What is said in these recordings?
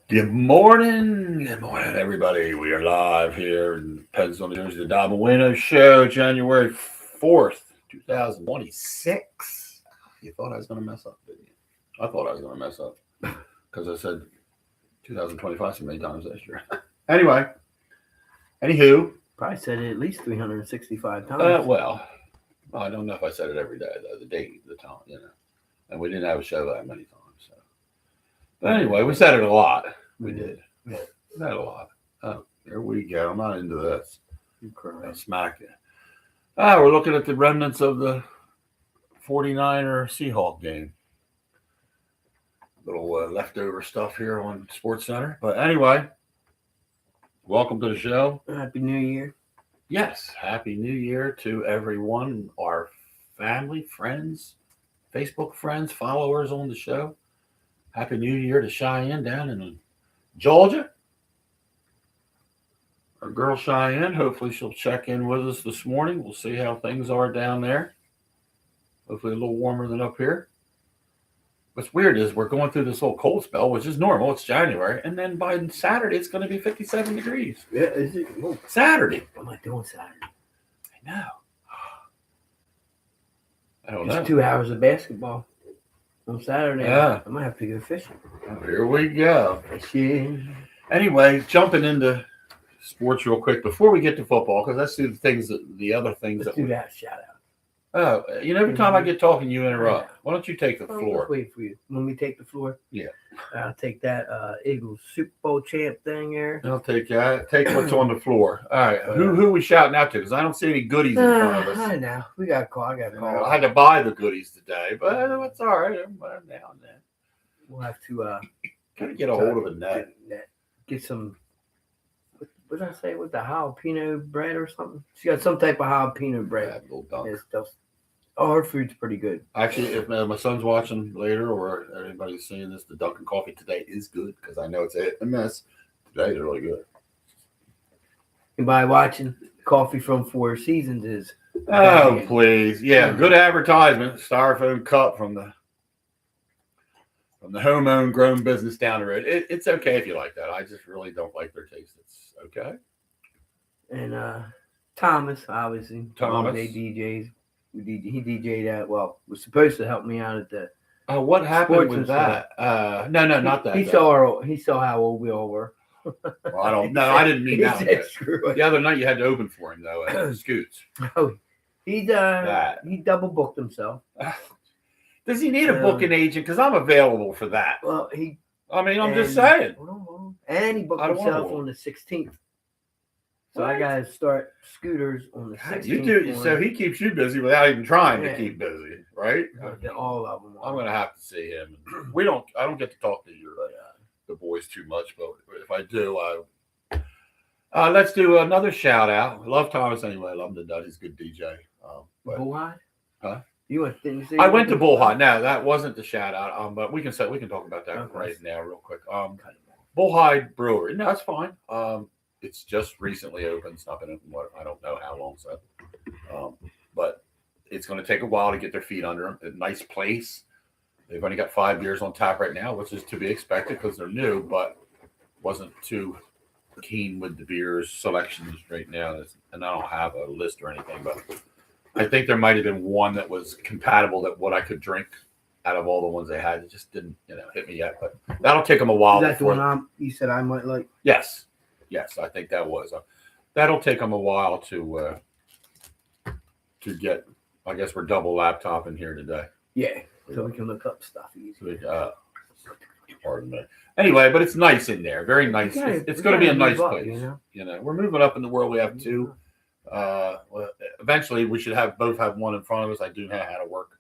Good morning, everybody. We are live here in Pennsylvania, New Jersey, the Dob And Wayno Show, January 4th, 2026. You thought I was going to mess up, didn't you? I thought I was going to mess up because I said 2025 so many times last year. Anyway, anywho. Probably said it at least 365 times. Well, I don't know if I said it every day, though, the date, the time, And we didn't have a show that many times. So. But anyway, we said it a lot. We did. We said it a lot. Oh, here we go. I'm not into this. I'll smack it. We're looking at the remnants of the 49er Seahawk game. Little leftover stuff here on Sports Center. But anyway, welcome to the show. Happy New Year. Yes, Happy New Year to everyone, our family, friends, Facebook friends, followers on the show. Happy New Year to Cheyenne down in Georgia. Our girl Cheyenne, hopefully she'll check in with us this morning. We'll see how things are down there. Hopefully a little warmer than up here. What's weird is we're going through this whole cold spell, which is normal. It's January. And then by Saturday, it's going to be 57 degrees. Yeah, is it? Oh, Saturday. what am I doing Saturday? I know. I don't know. It's 2 hours of basketball on Saturday. Yeah. I might have to go fishing. Oh, here we go. Fishing. Anyway, jumping into sports real quick before we get to football, because that's the other things Let's do that shout out. Oh, every time I get talking, you interrupt. Why don't you take the floor? Let's wait for you. When we take the floor? Yeah. I'll take that Eagles Super Bowl champ thing there. I'll take that. Take what's on the floor. All right. Who we shouting out to? Because I don't see any goodies in front of us. I know. We got a call. I got a call. I had to buy the goodies today, but it's all right. Now and then. We'll have to Gotta get a hold of a net. Get some. What did I say? With the jalapeno bread or something? She got some type of jalapeno bread. Yeah, little dunk. Oh, her food's pretty good. Actually, if my son's watching later or anybody's seeing this, the Dunkin' coffee today is good because I know it's a mess. Today is really good. Anybody watching, coffee from Four Seasons is. Oh, please. Yeah, good advertisement. Styrofoam cup from the home-owned grown business down the road. It's okay if you like that. I just really don't like their taste. It's okay. And Thomas, obviously. Thomas. They DJs. He DJ'd at, was supposed to help me out at the. What happened with that? No, not that. He saw how old we all were. Well, I don't know. I didn't mean that. The other night you had to open for him though at Scoots. Oh, he double booked himself. Does he need a booking agent? Because I'm available for that. Well, I'm just saying. And he booked himself on the 16th. So I gotta start scooters on the 16th. You do, so he keeps you busy without even trying to keep busy, right? All of them. I'm gonna have to see him. I don't get to talk to the boys too much, but if I do, let's do another shout out. Love Thomas anyway. Love him to death. He's a good DJ. Bullhide? Huh? I went to Bullhide. No, that wasn't the shout out. But we can talk about that right now, real quick. Bullhide Brewery. No, that's fine. It's just recently opened. It's not been open. I don't know how long. So, but it's going to take a while to get their feet under them. A nice place. They've only got 5 beers on tap right now, which is to be expected because they're new. But wasn't too keen with the beers selections right now, and I don't have a list or anything. But I think there might have been one that was compatible that what I could drink out of all the ones they had. It just didn't, hit me yet. But that'll take them a while. Is that the one you said I might like? Yes, I think that was. That'll take them a while to get. I guess we're double laptopping here today. Yeah, so we can look up stuff easy. Pardon me. Anyway, but it's nice in there. Very nice. It's going to be a nice place. We're moving up in the world. We have two. Eventually, we should both have one in front of us. I do know how to work,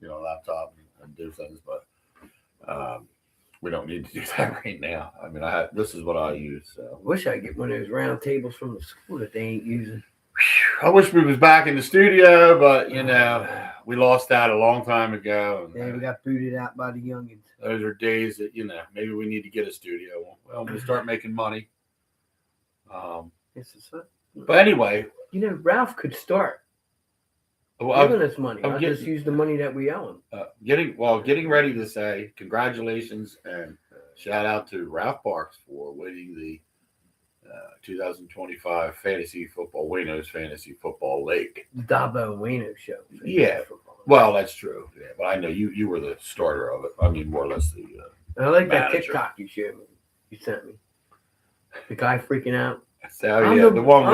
laptop and do things, but we don't need to do that right now. I mean, this is what I use. So. Wish I could get one of those round tables from the school that they ain't using. I wish we was back in the studio, but we lost that a long time ago. Yeah, we got booted out by the youngins. Those are days that maybe we need to get a studio. Well, we'll start making money. But anyway, Ralph could start giving us money. I'll just use the money that we owe him. Getting ready to say congratulations and shout out to Ralph Parks for winning the 2025 Fantasy Football Wayno's Fantasy Football League. The Dob And Wayno Show. Yeah. Well, that's true. Yeah, but I know you were the starter of it. I mean, more or less the. I like that manager. TikTok you showed me. You sent me. The guy freaking out. So yeah, the one.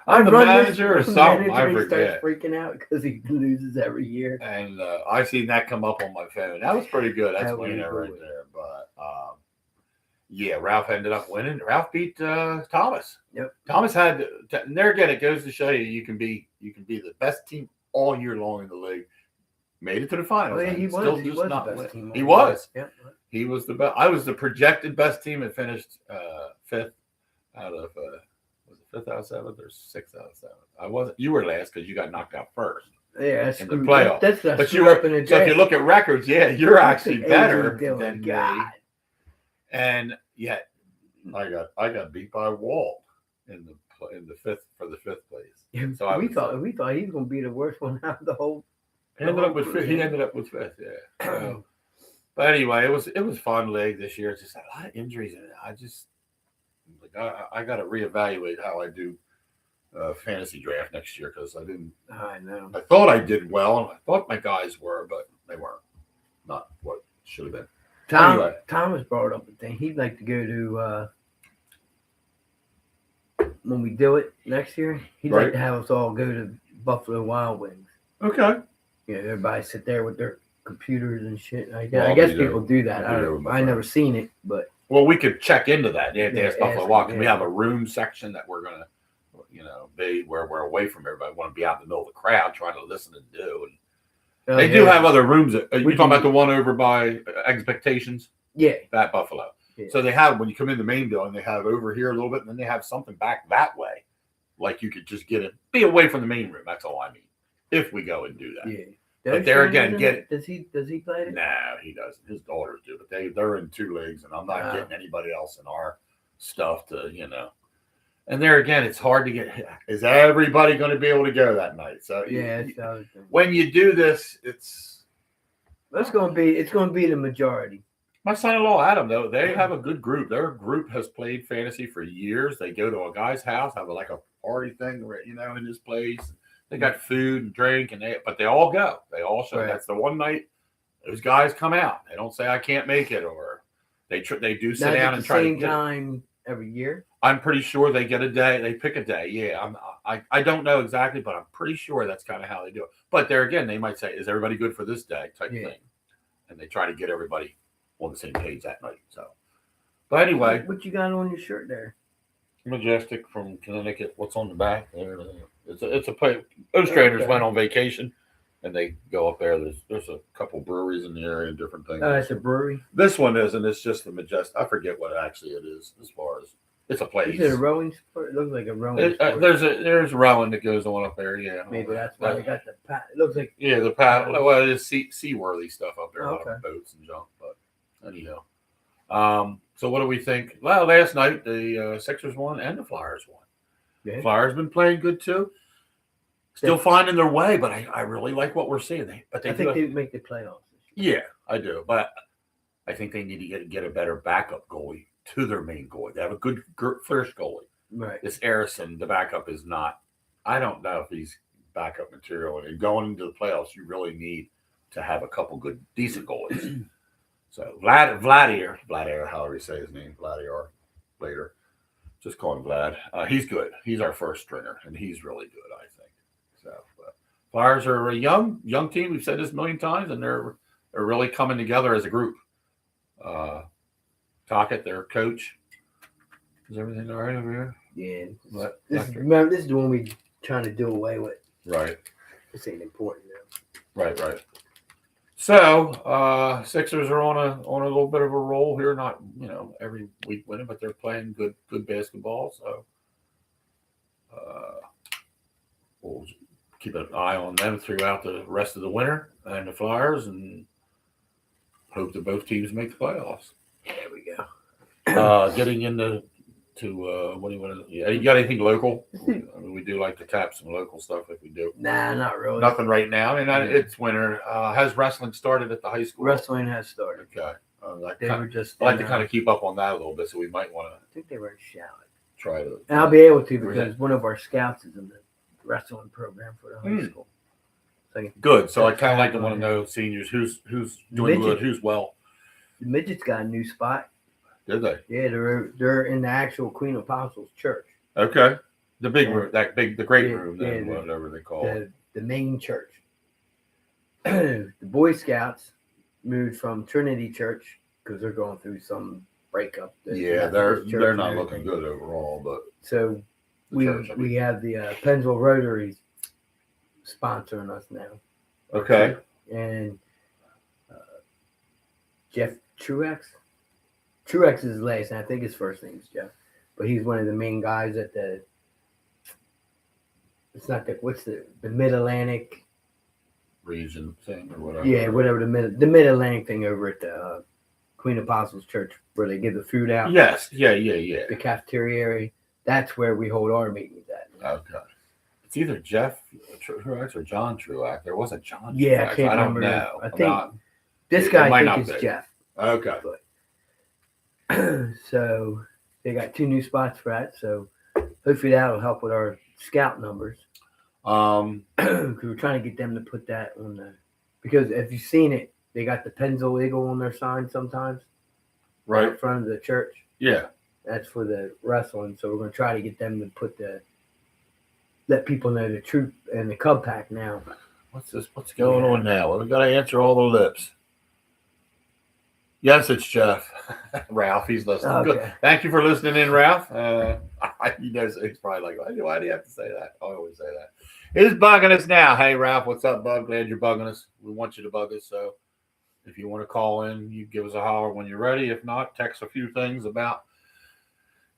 I'm the manager or something. I forget. Starts freaking out because he loses every year. And I seen that come up on my phone. That was pretty good. That's Wayno right there. But yeah, Ralph ended up winning. Ralph beat Thomas. Yep. Thomas had. And there again, it goes to show you can be the best team all year long in the league. Made it to the finals. Oh, yeah, he was. Still he just was not the best win. team. He was. Yep. He was the best. I was the projected best team and finished fifth out of was it fifth out of seventh or sixth out of seventh? I wasn't. You were last because you got knocked out first. Yeah, that's in the playoff. That's but you were up in the so if you look at records, yeah, you're actually better than me. And yet, I got beat by Walt in the fifth for the fifth place. Yeah, so we thought he was going to be the worst one out of the whole. He ended up with fifth. Yeah. But anyway, it was fun league this year. It's just a lot of injuries in it. I got to reevaluate how I do fantasy draft next year because I didn't. I know. I thought I did well, and I thought my guys were, but they weren't. Not what should have been. Thomas brought up a thing. He'd like to go to when we do it next year. He'd like to have us all go to Buffalo Wild Wings. Okay. Yeah, everybody sit there with their computers and shit. I guess people do that. I never seen it, but we could check into that. Yeah, ask Buffalo Wild. Can we have a room section that we're gonna, be where we're away from everybody? Want to be out in the middle of the crowd trying to listen and do. And they do have other rooms. You're talking about the one over by Expectations? Yeah, that Buffalo. Yeah. So they have when you come in the main building, they have over here a little bit, and then they have something back that way, like you could just be away from the main room. That's all I mean. If we go and do that. Yeah. But there again, does he play it? No, he doesn't. His daughters do, but they're in two leagues, and I'm not getting anybody else in our stuff to. And there again, it's hard to get. Is everybody going to be able to go that night? So yeah, when you do this, it's going to be the majority. My son-in-law Adam, though, they have a good group. Their group has played fantasy for years. They go to a guy's house, have a party thing, in his place. They got food and drink, but they all go. They all show. Right. That's the one night those guys come out. They don't say I can't make it, or they do sit down and try to get time every year. I'm pretty sure they get a day. They pick a day. Yeah, I don't know exactly, but I'm pretty sure that's kind of how they do it. But there again, they might say, "Is everybody good for this day?" type thing, and they try to get everybody on the same page that night. So, but anyway, what you got on your shirt there? Majestic from Connecticut. What's on the back there? It's a place. Those traders went on vacation, and they go up there. There's a couple breweries in the area and different things. It's a brewery. This one isn't. It's just the Majestic. I forget what actually it is as far as it's a place. Is it a rowing sport? It looks like a rowing sport. There's rowing that goes on up there. Yeah, maybe that's why they got the paddle. It looks like the paddle. Well, it's seaworthy stuff up there. A lot of boats and junk. But anyhow, so what do we think? Well, last night the Sixers won and the Flyers won. Yeah. Flyers been playing good too. Still finding their way, but I really like what we're seeing. I think they make the playoffs. Yeah, I do. But I think they need to get a better backup goalie to their main goalie. They have a good first goalie. Right. This Harrison, the backup is not. I don't know if he's backup material. And going into the playoffs, you really need to have a couple good, decent goalies. So Vladimir, however you say his name, Vladimir, later. Just call him Vlad. He's good. He's our first stringer, and he's really good, I think. So, Flyers are a young team. We've said this a million times, and they're really coming together as a group. Tocchet, their coach. Is everything all right over here? Yeah. This is the one we trying to do away with. Right. This ain't important now. Right. So, Sixers are on a little bit of a roll here. Not every week winning, but they're playing good basketball. So, we'll keep an eye on them throughout the rest of the winter and the Flyers, and hope that both teams make the playoffs. There we go. Getting into what do you want to? Yeah, you got anything local? I mean, we do like to tap some local stuff if we do. Nah, not really. Nothing right now. I mean, it's winter. Has wrestling started at the high school? Wrestling has started. Okay. They were just. I like to kind of keep up on that a little bit, so we might want to. I think they were in Charlotte. Try to. And I'll be able to because one of our scouts is in the wrestling program for the high school. So good. So I kind of like to want to know seniors who's doing good, who's well. The midgets got a new spot. Did they? Yeah, they're in the actual Queen Apostles Church. Okay. The big room, the great room, whatever they call it. The main church. The Boy Scouts moved from Trinity Church because they're going through some breakup. They're not looking good overall, but so we have the Pennsville Rotary sponsoring us now. Okay. And Jeff Truex. Truex is his last name. I think his first name is Jeff, but he's one of the main guys at the. It's not the Mid Atlantic region thing or whatever. Yeah, whatever the Mid Atlantic thing over at the Queen Apostles Church where they give the food out. Yes, yeah. The cafeteria area. That's where we hold our meetings at. Okay. It's either Jeff Truex or John Truex. There was a John. Yeah, Truex. I don't remember. Know. I think this guy I think is Jeff. Okay. But, so they got 2 new spots for that. So hopefully that'll help with our scout numbers. Because we're trying to get them to put that on the. Because if you've seen it, they got the Pennsville Eagle on their sign sometimes. Right in front of the church. Yeah. That's for the wrestling. So we're going to try to get them to let people know the troop and the Cub Pack now. What's this? What's going on now? Well, we got to answer all the lips. Yes, it's Jeff. Ralph, he's listening. Okay. Good. Thank you for listening in, Ralph. He knows he's probably like, why do you have to say that? I always say that. He's bugging us now. Hey, Ralph, what's up, bud? Glad you're bugging us. We want you to bug us. So if you want to call in, you give us a holler when you're ready. If not, text a few things about.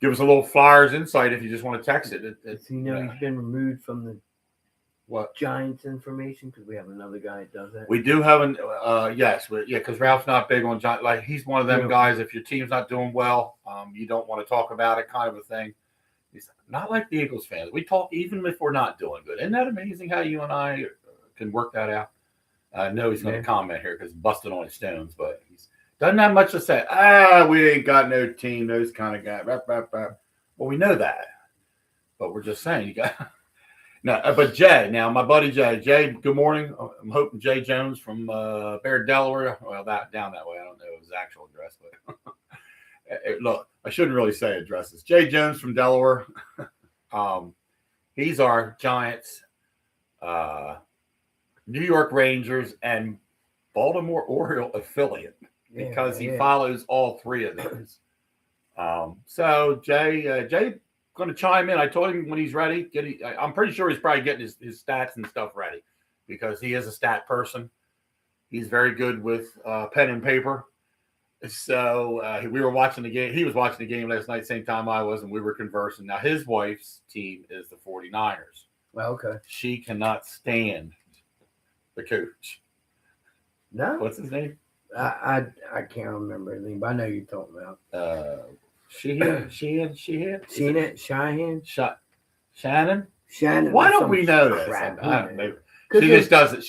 Give us a little Flyers insight if you just want to text it. He's been removed from the Giants information because we have another guy that does that. We do have because Ralph's not big on Giants. Like he's one of them guys. If your team's not doing well, you don't want to talk about it, kind of a thing. He's not like the Eagles fans. We talk even if we're not doing good. Isn't that amazing how you and I can work that out? I know he's going to comment here because busted on his stones, but he's doesn't have much to say. We ain't got no team, those kind of guys. Well, we know that, but we're just saying you got. No, but Jay, now my buddy Jay, good morning. I'm hoping Jay Jones from Baird, Delaware. Well, down that way. I don't know his actual address, but look, I shouldn't really say addresses. Jay Jones from Delaware. He's our Giants, New York Rangers, and Baltimore Oriole affiliate because he follows all 3 of those. So Jay. Going to chime in. I told him when he's ready. I'm pretty sure he's probably getting his stats and stuff ready because he is a stat person. He's very good with pen and paper. So we were watching the game. He was watching the game last night, same time I was, and we were conversing. Now his wife's team is the 49ers. Well, okay. She cannot stand the coach. No. What's his name? I can't remember his name, but I know you're talking about. Shannon. Why don't we know this? I don't know. She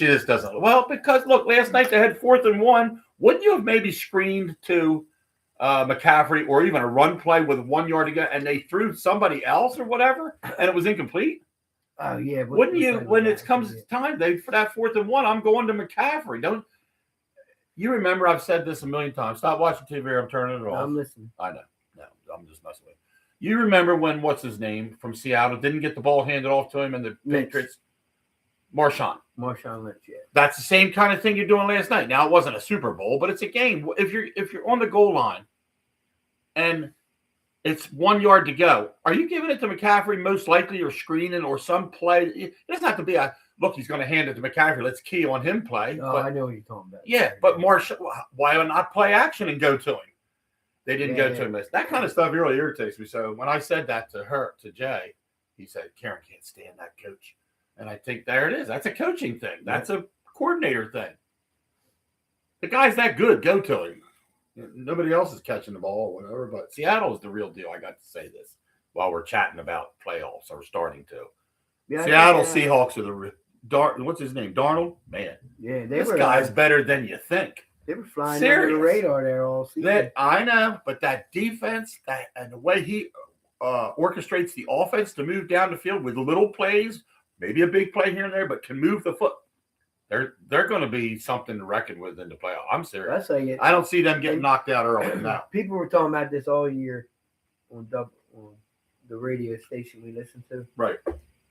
just doesn't. Well, because look, last night they had 4th and 1. Wouldn't you have maybe screened to McCaffrey or even a run play with 1 yard to go, and they threw somebody else or whatever, and it was incomplete? Oh yeah. Wouldn't you? When it comes time, for that 4th and 1, I'm going to McCaffrey. Don't you remember? I've said this a million times. Stop watching TV. Or I'm turning it off. I'm listening. I know. No, I'm just messing with you. You remember when what's his name from Seattle didn't get the ball handed off to him and the Patriots? Marshawn Lynch, yeah. That's the same kind of thing you're doing last night. Now it wasn't a Super Bowl, but it's a game. If you're on the goal line and it's 1 yard to go, are you giving it to McCaffrey most likely or screening or some play? It doesn't have to be look, he's going to hand it to McCaffrey. Let's key on him play. Oh, I know what you're talking about. Yeah, but Marshawn, why not play action and go to him? They didn't go to him. That kind of stuff really irritates me. So when I said that to Jay, he said, Karen can't stand that coach. And I think there it is. That's a coaching thing. That's a coordinator thing. The guy's that good. Go to him. Nobody else is catching the ball or whatever, but Seattle is the real deal. I got to say this while we're chatting about playoffs or starting to. Yeah, Seattle Seahawks are what's his name? Darnold? Man. Yeah, this guy's better than you think. They were flying under the radar there all season. I know, but that defense, and the way he orchestrates the offense to move down the field with little plays, maybe a big play here and there, but can move the foot. They're going to be something to reckon with in the playoff. I'm serious. I don't see them getting knocked out early. No. People were talking about this all year on the radio station we listen to. Right.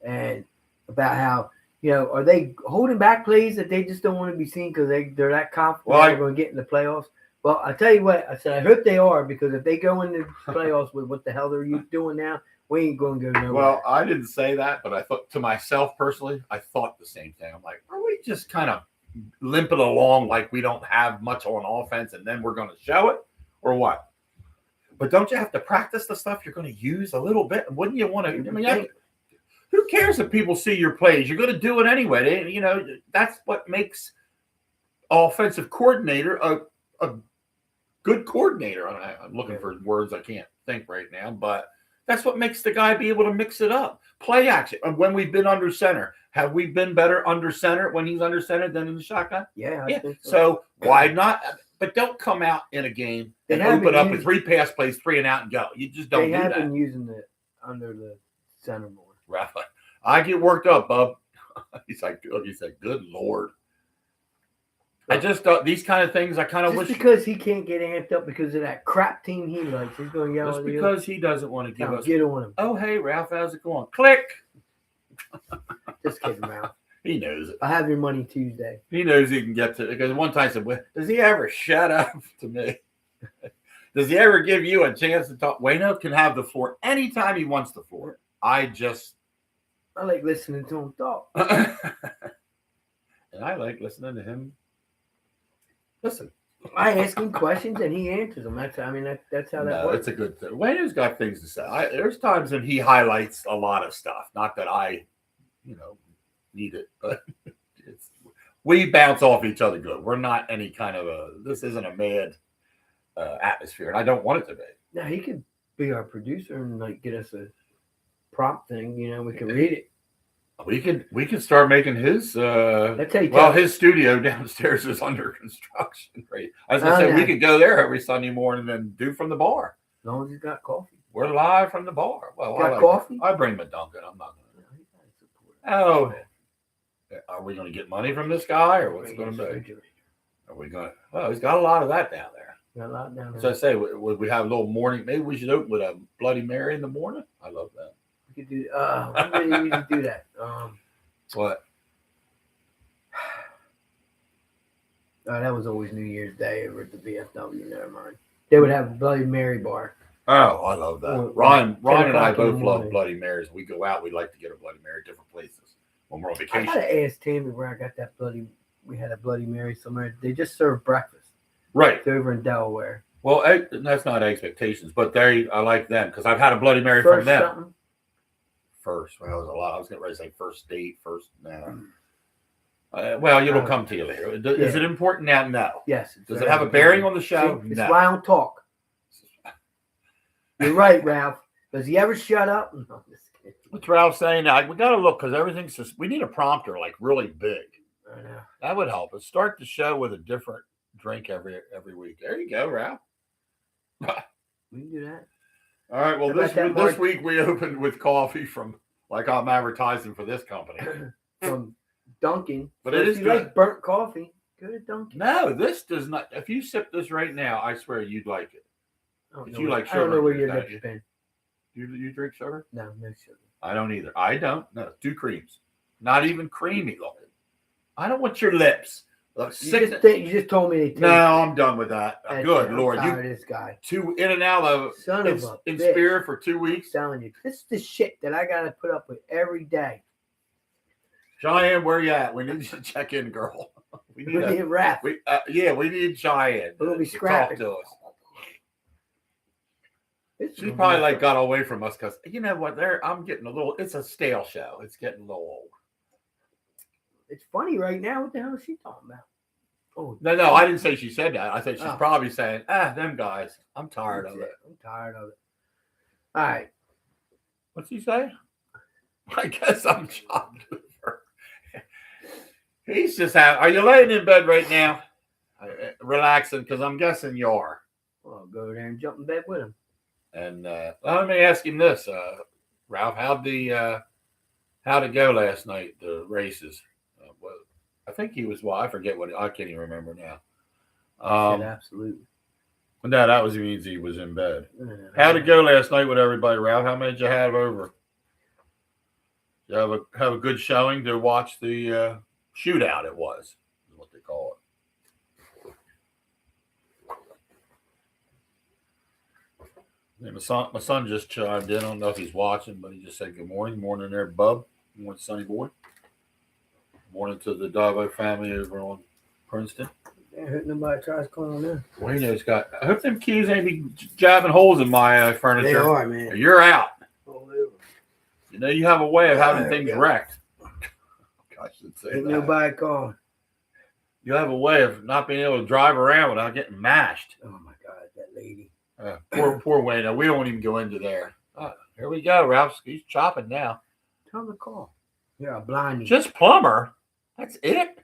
And about how, are they holding back plays that they just don't want to be seen because they're that confident they're going to get in the playoffs? Well, I tell you what, I said, I hope they are, because if they go into the playoffs with what the hell they're doing now, we ain't going to go nowhere. Well, I didn't say that, but I thought to myself personally, I thought the same thing. I'm like, are we just kind of limping along like we don't have much on offense and then we're going to show it, or what? But don't you have to practice the stuff you're going to use a little bit? Wouldn't you want to? I mean, who cares if people see your plays? You're going to do it anyway. That's what makes offensive coordinator a good coordinator. I'm looking for words I can't think right now, but that's what makes the guy be able to mix it up. Play action. When we've been under center, have we been better under center when he's under center than in the shotgun? Yeah. I think so why not? But don't come out in a game and open up with 3 pass plays, 3 and out and go. You just don't do that. They have been using it under the center more. Right. I get worked up, Bub. He said, good Lord. I just thought these kind of things, I kind of wish. Because he can't get amped up because of that crap team he likes. He's going to yell at you. Just because he doesn't want to give us. Get on him. Oh, hey, Ralph, how's it going? Click. Just kidding, Ralph. He knows it. I have your money Tuesday. He knows he can get to it. Because one time I said, does he ever shut up to me? Does he ever give you a chance to talk? Wayno can have the floor anytime he wants the floor. I like listening to him talk. And I like listening to him. Listen. I ask him questions and he answers them. That's how that works. It's a good thing. Wayno's got things to say. There's times when he highlights a lot of stuff. Not that I, need it, but we bounce off each other good. We're not any kind of this isn't a mad atmosphere, and I don't want it to be. Now he could be our producer and get us a prompt thing. We can read it. We can start making his. His studio downstairs is under construction. Right. I was gonna say we could go there every Sunday morning and do from the bar. As long as he's got coffee. We're live from the bar. Well, coffee. I bring my Dunkin'. I'm not gonna. Oh, are we gonna get money from this guy, or what's it gonna be? Are we gonna? Well, he's got a lot of that down there. Got a lot down there. As I say, would we have a little morning? Maybe we should open with a Bloody Mary in the morning. I love that. We could do. We really need to do that. What? That was always New Year's Day over at the VFW. Never mind. They would have a Bloody Mary bar. Oh, I love that. Ron and I both love Bloody Marys. We go out. We like to get a Bloody Mary at different places when we're on vacation. I gotta ask Tammy where I got that we had a Bloody Mary somewhere. They just serve breakfast. Right. It's over in Delaware. Well, that's not expectations, but I like them because I've had a Bloody Mary from them. Something? First. Well, it was a lot. I was getting ready to say first date. It'll come to you later. Is it important now? No. Yes. Does it have a bearing on the show? It's why I don't talk. You're right, Ralph. Does he ever shut up? No, I'm just kidding. What's Ralph saying now? We got to look because everything's just. We need a prompter like really big. I know. That would help us. Start the show with a different drink every week. There you go, Ralph. We can do that. All right. Well, this week we opened with coffee from like I'm advertising for this company from Dunkin'. But it is good. Like burnt coffee. Go to Dunkin'. No, this does not. If you sip this right now, I swear you'd like it. You like sugar? I don't know where your lips been. You drink sugar? No sugar. I don't either. I don't. No, 2 creams. Not even creamy looking. I don't want your lips. You just told me they taste. No, I'm done with that. Good Lord. This guy. 2 in and out of in Spirit for 2 weeks. I'm telling you, this is the shit that I got to put up with every day. Cheyenne, where you at? We need you to check in, girl. We need a rap. We need Cheyenne. We'll be scrapping. Talk to us. She probably got away from us because you know what? I'm getting a little. It's a stale show. It's getting a little old. It's funny right now. What the hell is she talking about? Oh no! I didn't say she said that. I said she's probably saying, them guys. I'm tired of it. I'm tired of it. All right. What's he say? I guess I'm shocked. He's just Are you laying in bed right now? relaxing because I'm guessing you are. Well, I'll go there and jump in bed with him. And let me ask him this, Ralph. How'd it go last night? The races. Well, I think he was. Well, I forget what. I can't even remember now. Said absolutely. No, that was means he was in bed. How'd it go last night with everybody, Ralph? How many did you have over? You have a good showing to watch the shootout. It was is what they call it. And my son just chimed in. I don't know if he's watching, but he just said good morning. Morning there, bub. Morning, Sonny boy. Morning to the Davo family over on Princeton. I hope nobody tries calling in. Wayno's got. I hope them keys ain't be jabbing holes in my furniture. They are, man. You're out. All over. You know you have a way of having things wrecked. I should say Ain't that. nobody calling. You have a way of not being able to drive around without getting mashed. Oh my God, that lady. Poor Wayno. We don't even go into there. Here we go, Ralph. He's chopping now. Tell him to call. Yeah, I'll blind you. Just plumber. That's it.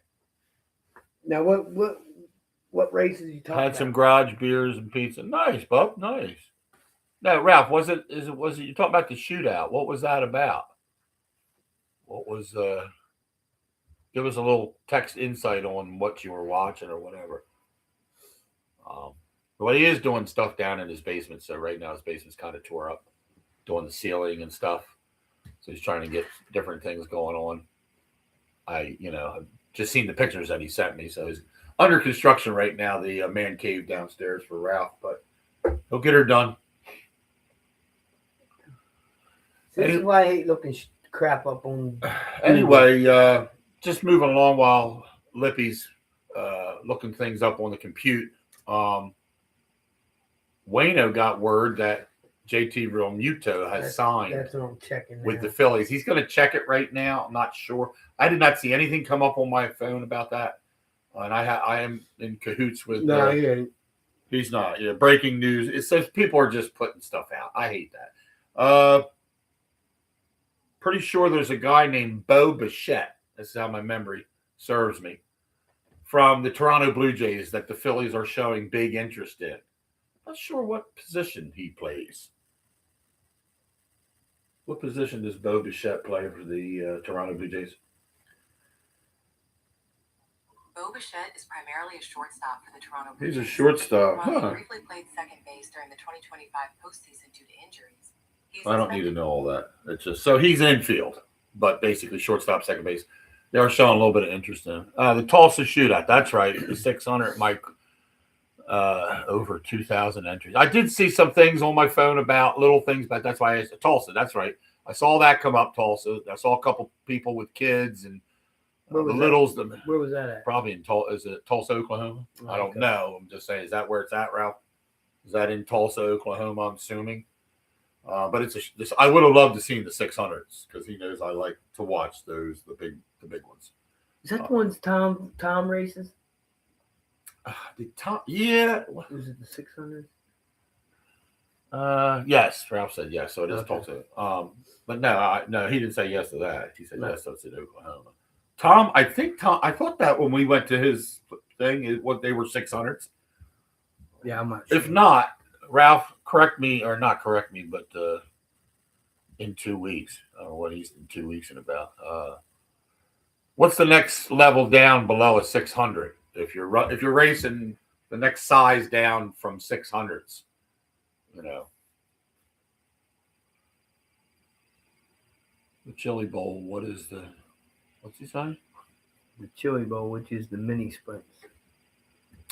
Now, what races you talking about? Had some garage beers and pizza. Nice, bub. Nice. No, Ralph. Was it? You talking about the shootout? What was that about? What was? Give us a little text insight on what you were watching or whatever. Well, he is doing stuff down in his basement. So right now his basement's kind of tore up, doing the ceiling and stuff. So he's trying to get different things going on. I've just seen the pictures that he sent me. So he's under construction right now, the man cave downstairs for Ralph, but he'll get her done. This is why I hate looking crap up on. Anyway, just moving along while Lippy's looking things up on the compute. Wayno got word that JT Realmuto has signed That's what I'm checking with now. the Phillies. He's going to check it right now. I'm not sure. I did not see anything come up on my phone about that. And I am in cahoots with. No, he ain't. He's not. Yeah, breaking news. It says people are just putting stuff out. I hate that. Pretty sure there's a guy named Bo Bichette. This is how my memory serves me. From the Toronto Blue Jays that the Phillies are showing big interest in. Not sure what position he plays. What position does Bo Bichette play for the Toronto Blue Jays? Bo Bichette is primarily a shortstop for the Toronto Blue Jays. He's a shortstop. While Huh. he briefly played second base during the 2025 postseason due to injuries. I don't need to know all that. It's just so he's infield, but basically shortstop, second base. They are showing a little bit of interest in him. The Tulsa shootout. That's right. The 600 Mike. Over 2,000 entries. I did see some things on my phone about little things, but that's why I asked Tulsa. That's right. I saw that come up, Tulsa. I saw a couple people with kids and the littles. Where was that at? Probably in Tulsa. Is it Tulsa, Oklahoma? Oh, I don't know. I'm just saying. Is that where it's at, Ralph? Is that in Tulsa, Oklahoma? I'm assuming. But it's I would have loved to see the 600s because he knows I like to watch those the big ones. Is that the ones Tom races? Yeah. Was it the 600? Yes. Ralph said yes, so it is Okay. Tulsa. But no, he didn't say yes to that. He said yes, so it's in Oklahoma. Tom, I thought that when we went to his thing, what they were 600s. Yeah, I'm not sure. If not, Ralph, correct me or not correct me, but in 2 weeks, I don't know what he's in 2 weeks in about. What's the next level down below a 600? If you're racing the next size down from 600s, the Chili Bowl. What's he saying? The Chili Bowl, which is the mini sprints.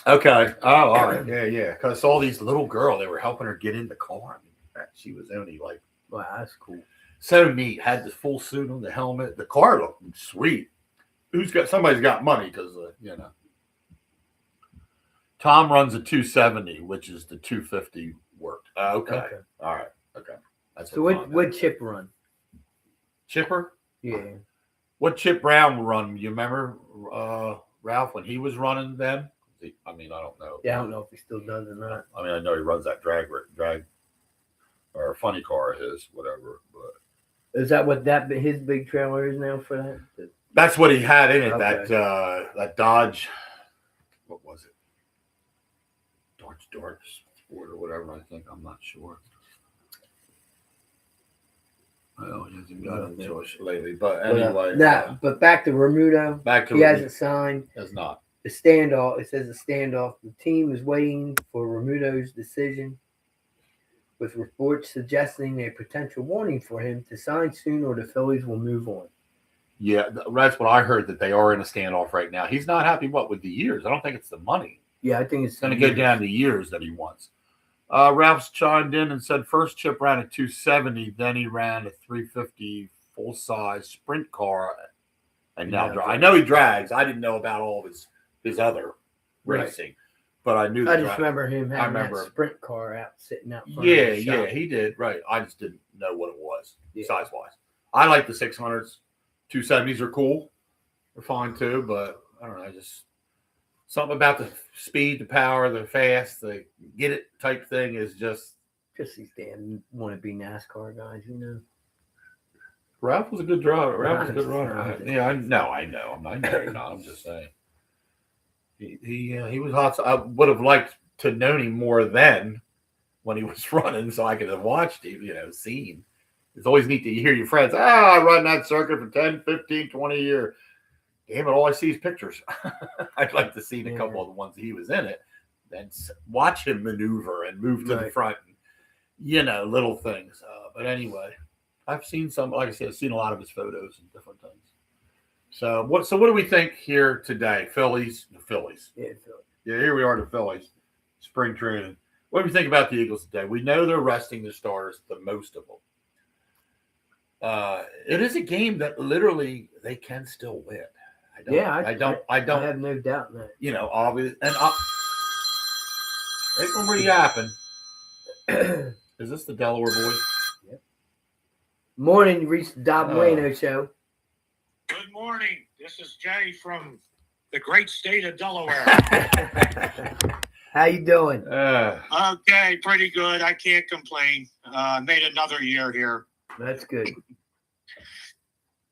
Okay. Oh, all right. Yeah. Because I saw these little girl. They were helping her get in the car. She was only like, wow, that's cool. So neat. Had the full suit on, the helmet. The car looked sweet. Somebody's got money because Tom runs a 270, which is the 250 worked. Okay. All right. Okay. That's So what Chip run? Chipper? Yeah. What Chip Brown run? You remember, Ralph, when he was running them? I don't know. Yeah, I don't know if he still does or not. I know he runs that drag or a funny car of his, whatever. But Is that what his big trailer is now for that? that's what he had in it. Okay. That Dodge. What was it? start sport or whatever. I think I'm not sure. Well, he hasn't got a choice lately, but anyway. But back to Remuto. He hasn't signed. Does not. The standoff. It says a standoff. The team is waiting for Remuto's decision, with reports suggesting a potential warning for him to sign soon, or the Phillies will move on. Yeah, that's what I heard, that they are in a standoff right now. He's not happy, with the years. I don't think it's the money. Yeah, I think it's going to go down to years that he wants. Ralph's chimed in and said first chip ran at 270, then he ran a 350 full-size sprint car, and now I know he drags. I didn't know about all of his other racing, but I knew. I just remember him having that sprint car out sitting out front. Yeah, he did. Right, I just didn't know what it was size-wise. I like the 600s. 270s are cool. They're fine too, but I don't know. Just something about the speed, the power, the fast, the get it type thing is just these damn wannabe NASCAR guys, you know. Ralph was a good driver. Ralph was a good runner. I know. I know you're not. I'm just saying. He was hot. I would have liked to know him more then when he was running, so I could have watched him, seen. It's always neat to hear your friends, I run that circuit for 10, 15, 20 years. Damn it, all I see is pictures. I'd like to see a couple of the ones he was in it. Then watch him maneuver and move to the front. And, little things. But anyway, I've seen some, like I said, I've seen a lot of his photos and different things. So what do we think here today? Phillies. Yeah, Phillies. Yeah, here we are, the Phillies. Spring training. What do we think about the Eagles today? We know they're resting their starters, the most of them. It is a game that literally they can still win. I don't have no doubt in that. Obvious and right when we're yapping. Is this the Delaware boy? Yep. Morning, you reached the Dob And Wayno Show. Good morning. This is Jay from the great state of Delaware. How you doing? Okay, pretty good. I can't complain. Made another year here. That's good.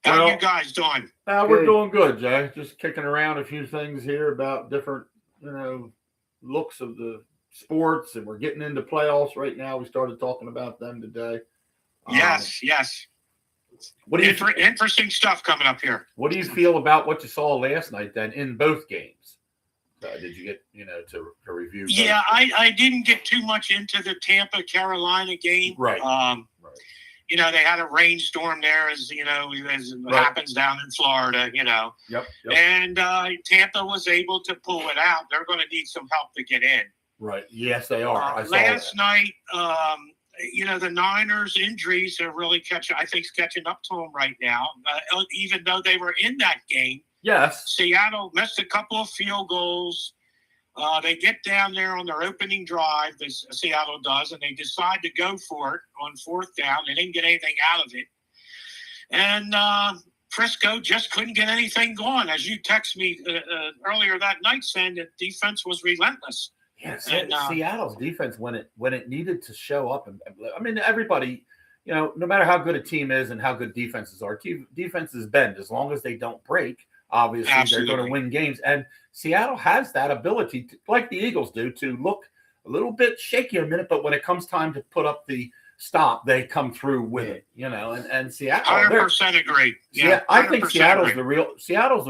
How you guys doing? We're doing good, Jay. Just kicking around a few things here about different, looks of the sports, and we're getting into playoffs right now. We started talking about them today. Yes. What do you interesting stuff coming up here? What do you feel about what you saw last night then in both games? Did you get to review? Yeah, I didn't get too much into the Tampa Carolina game. Right. They had a rainstorm there, as happens down in Florida. Yep. And Tampa was able to pull it out. They're going to need some help to get in. Right. Yes, they are. Last night, the Niners' injuries are really catching up to them right now. Even though they were in that game. Yes. Seattle missed a couple of field goals. They get down there on their opening drive, as Seattle does, and they decide to go for it on fourth down. They didn't get anything out of it. And Frisco just couldn't get anything going. As you texted me earlier that night saying that defense was relentless. Yes, Seattle's defense, when it needed to show up, and everybody, no matter how good a team is and how good defenses are, defenses bend as long as they don't break. Obviously, Absolutely. They're going to win games. And Seattle has that ability, like the Eagles do, to look a little bit shaky a minute, but when it comes time to put up the stop, they come through with it, and Seattle. 100% agree. Yeah, I think Seattle's the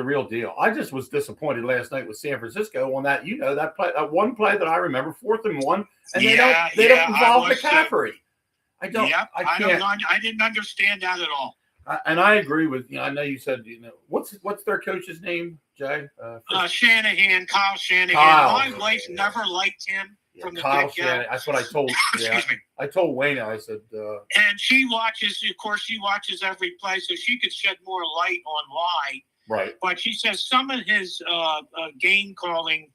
real deal. I just was disappointed last night with San Francisco on that, that play, one play that I remember, 4th and 1, and they don't involve McCaffrey. I don't. Yep, I can't. I didn't understand that at all. And I agree with I know you said what's their coach's name, Jay? Shanahan, Kyle Shanahan. My wife never liked him from the Kyle get-go. Shanahan. That's what I told. Excuse me. I told Wayno. I said. And she watches every play, so she could shed more light on why. Right. But she says some of his game calling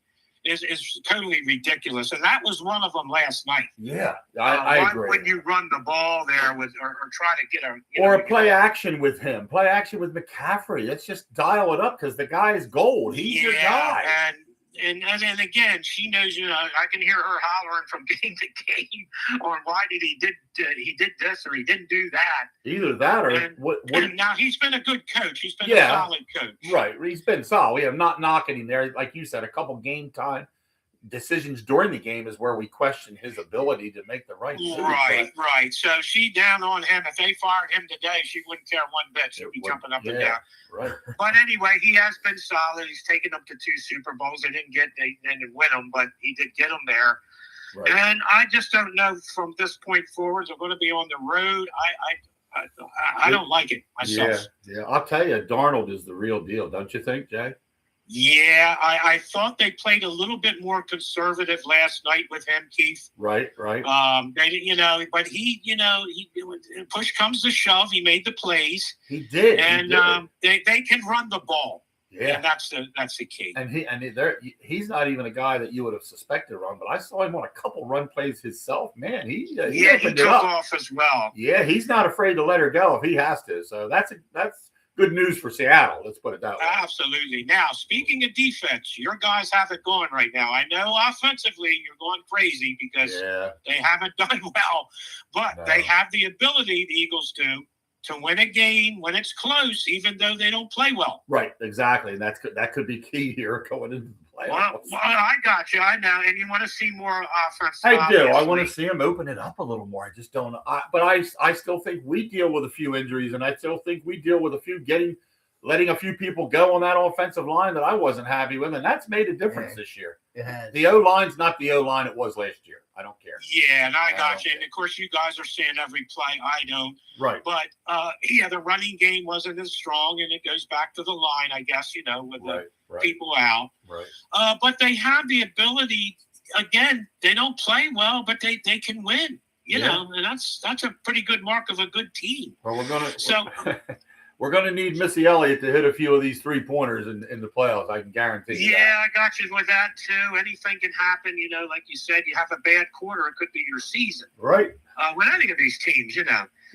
is totally ridiculous, and that was one of them last night. Yeah, I agree. When you run the ball there with or try to get a play action with him, play action with McCaffrey. Let's just dial it up because the guy is gold. He's your guy. And again, she knows. I can hear her hollering from game to game on why he did this or he didn't do that. Either that or what? Now he's been a good coach. He's been a solid coach. Right, he's been solid. We have not knocking him there, like you said, a couple game time. decisions during the game is where we question his ability to make the right moves. Right. So she down on him. If they fired him today, she wouldn't care one bit. She'd be jumping up and down. Right. But anyway, he has been solid. He's taken them to 2 Super Bowls. They didn't win them, but he did get them there. Right. And I just don't know from this point forward. They're going to be on the road. I don't like it myself. Yeah. I'll tell you, Darnold is the real deal, don't you think, Jay? Yeah, I thought they played a little bit more conservative last night with him, Keith. Right. They but he push comes to shove, he made the plays. He did, and they can run the ball. Yeah, and that's the key. And he's not even a guy that you would have suspected to run, but I saw him on a couple run plays himself. Man, he took off as well. Yeah, he's not afraid to let her go if he has to. So that's good news for Seattle. Let's put it that way. Absolutely. Now, speaking of defense, your guys have it going right now. I know offensively you're going crazy because they haven't done well, but they have the ability, the Eagles do, to win a game when it's close, even though they don't play well. Right, exactly. And that could be key here going into the playoffs. Well, I got you. I know. And you want to see more offense. I do. I want to see them open it up a little more. I just don't. But I still think we deal with a few injuries, and I still think we deal with a few letting a few people go on that offensive line that I wasn't happy with, and that's made a difference this year. It has. The O-line's not the O-line it was last year. I don't care. Yeah, and I got you. And of course, you guys are seeing every play. I don't. Right. But the running game wasn't as strong, and it goes back to the line, I guess. With the people out. Right. But they have the ability. Again, they don't play well, but they can win. You know, and that's a pretty good mark of a good team. Well, we're gonna need Missy Elliott to hit a few of these 3-pointers in the playoffs. I can guarantee you. Yeah, I got you with that too. Anything can happen. Like you said, you have a bad quarter, it could be your season. Right. With any of these teams,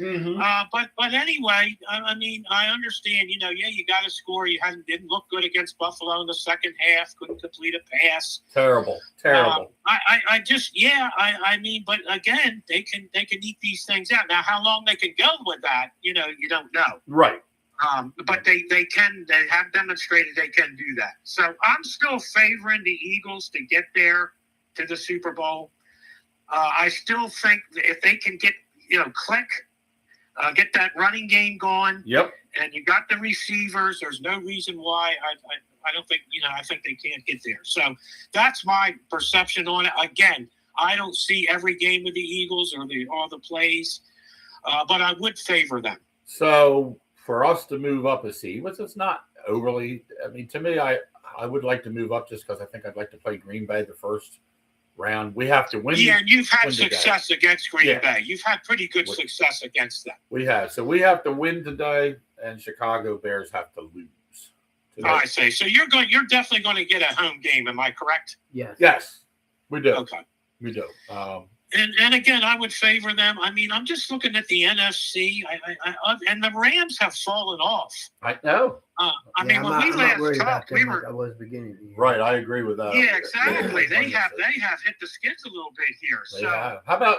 Mm-hmm. But anyway, I mean, I understand. You got to score. You didn't look good against Buffalo in the second half. Couldn't complete a pass. Terrible. I mean, but again, they can eat these things out. Now, how long they can go with that, you don't know. Right. But they have demonstrated they can do that. So I'm still favoring the Eagles to get there to the Super Bowl. I still think that if they can get get that running game going. Yep. And you got the receivers. There's no reason why I don't think I think they can't get there. So that's my perception on it. Again, I don't see every game with the Eagles or all the plays, but I would favor them. So for us to move up a seed, which is not overly. I mean, to me, I would like to move up just because I think I'd like to play Green Bay the first round. We have to win. Yeah, and you've had success against Green Bay. You've had pretty good success against them. We have. So we have to win today, and Chicago Bears have to lose today. I see. So you're definitely going to get a home game. Am I correct? Yes. Yes, we do. Okay. We do. And again, I would favor them. I mean, I'm just looking at the NFC, and the Rams have fallen off. I know. When we last talked, we were. I was beginning to. Right, I agree with that. Yeah, exactly. They have hit the skids a little bit here. They have. How about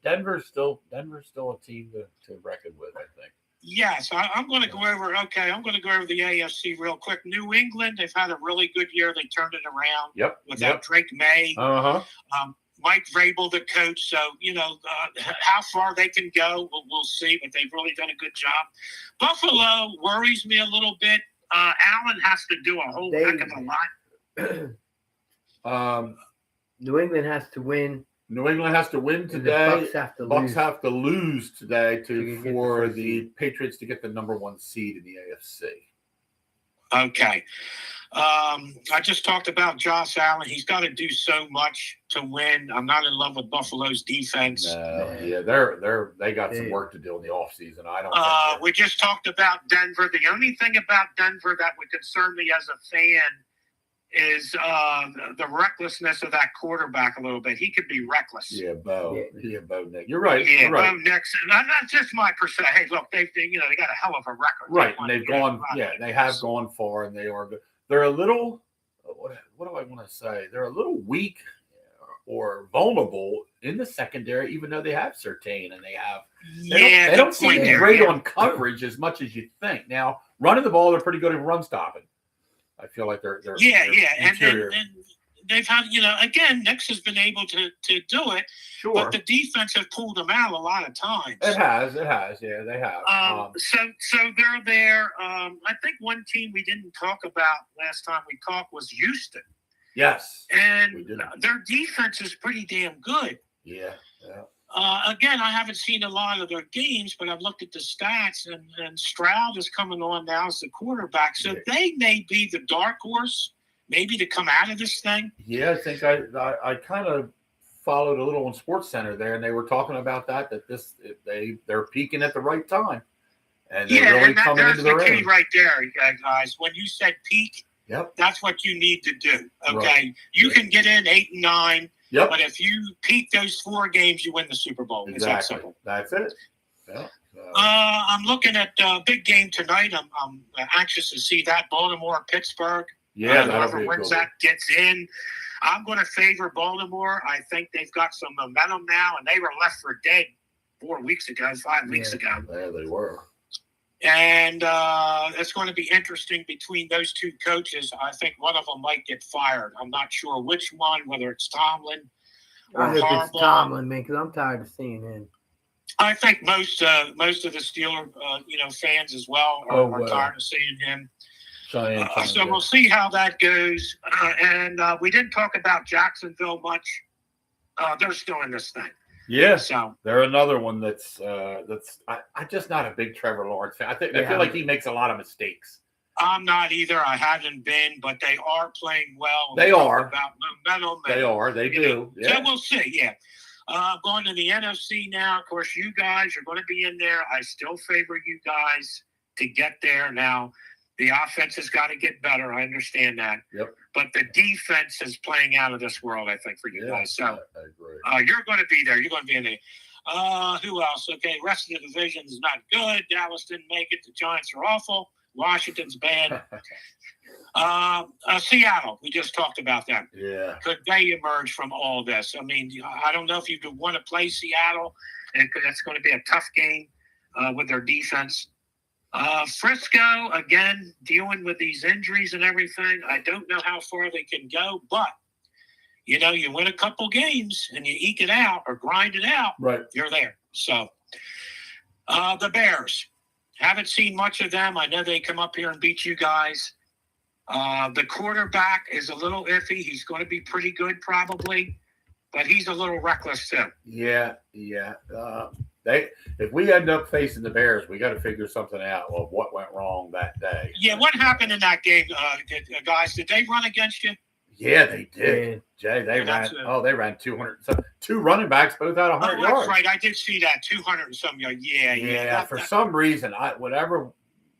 Denver's still a team to reckon with, I think. Yes, I'm going to go over. Okay, I'm going to go over the AFC real quick. New England, they've had a really good year. They turned it around. Yep. Without Drake May. Mike Vrabel, the coach. So, how far they can go, we'll see. But they've really done a good job. Buffalo worries me a little bit. Allen has to do a whole heck of a lot. New England has to win. New England has to win today. Bucks have to lose today for the Patriots to get the number 1 seed in the AFC. Okay. I just talked about Josh Allen. He's got to do so much to win. I'm not in love with Buffalo's defense. Yeah, they got some work to do in the offseason. I don't. We just talked about Denver. The only thing about Denver that would concern me as a fan is the recklessness of that quarterback a little bit. He could be reckless. Yeah, Bo. Yeah, Bo Nix. You're right. Yeah, you're right. Bo Nix. And that's just my percent. Hey, look, they got a hell of a record. Right, and they've gone. Yeah, they have gone far, and they are good. They're a little. What do I want to say? They're a little weak or vulnerable in the secondary, even though they have Surtain and they have. They don't seem great on coverage as much as you think. Now, running the ball, they're pretty good at run stopping. I feel like they're and they've had, again, Knicks has been able to do it, Sure. but the defense have pulled them out a lot of times. It has. Yeah, they have. So they're there. I think one team we didn't talk about last time we talked was Houston. Yes. And We did. their defense is pretty damn good. Yeah. Again, I haven't seen a lot of their games, but I've looked at the stats, and Stroud is coming on now as the quarterback. So they may be the dark horse, maybe to come out of this thing. Yeah, I think I kind of followed a little on Sports Center there, and they were talking about that they're peaking at the right time, and they're really coming into their the key own. right there, guys. When you said peak, Yep. that's what you need to do. Okay, Right. You can get in 8 and 9. Yep. But if you peak those 4 games, you win the Super Bowl. It's that Exactly. simple. That's it. Yeah. So, I'm looking at a big game tonight. I'm anxious to see that Baltimore-Pittsburgh. yeah, that'll whoever be a wins good one. that gets in. I'm going to favor Baltimore. I think they've got some momentum now, and they were left for dead 5 weeks ago. There they were. And it's going to be interesting between those two coaches. I think one of them might get fired. I'm not sure which one, whether it's Tomlin or I hope it's Harbaugh. Tomlin, man, because I'm tired of seeing him. I think most of the Steeler, fans as well are tired of seeing him. Cheyenne, So we'll see how that goes. And we didn't talk about Jacksonville much. They're still in this thing. Yes, So they're another one that's I'm just not a big Trevor Lawrence fan. I feel like he makes a lot of mistakes. I'm not either. I haven't been, but they are playing well. They are. About momentum. They are. They do. So Yeah. we'll see. Yeah. Going to the NFC now. Of course, you guys are going to be in there. I still favor you guys to get there. Now, the offense has got to get better. I understand that. Yep. But the defense is playing out of this world, I think, for you guys. So I agree. you're going to be there. You're going to be in there. Who else? Okay, rest of the division is not good. Dallas didn't make it. The Giants are awful. Washington's bad. Seattle, we just talked about them. Yeah. Could they emerge from all this? I mean, I don't know if you could want to play Seattle, and that's going to be a tough game with their defense. Frisco, again, dealing with these injuries and everything. I don't know how far they can go, but, you win a couple games and you eke it out or grind it out, Right. you're there. So the Bears, haven't seen much of them. I know they come up here and beat you guys. The quarterback is a little iffy. He's going to be pretty good probably, but he's a little reckless too. Yeah. If we end up facing the Bears, we got to figure something out of what went wrong that day. Yeah, what happened in that game, guys? Did they run against you? Yeah, they did. Jay, they ran 200. So 2 running backs both had 100 yards. That's right. I did see that 200 and some yards. Yeah. For some reason, whatever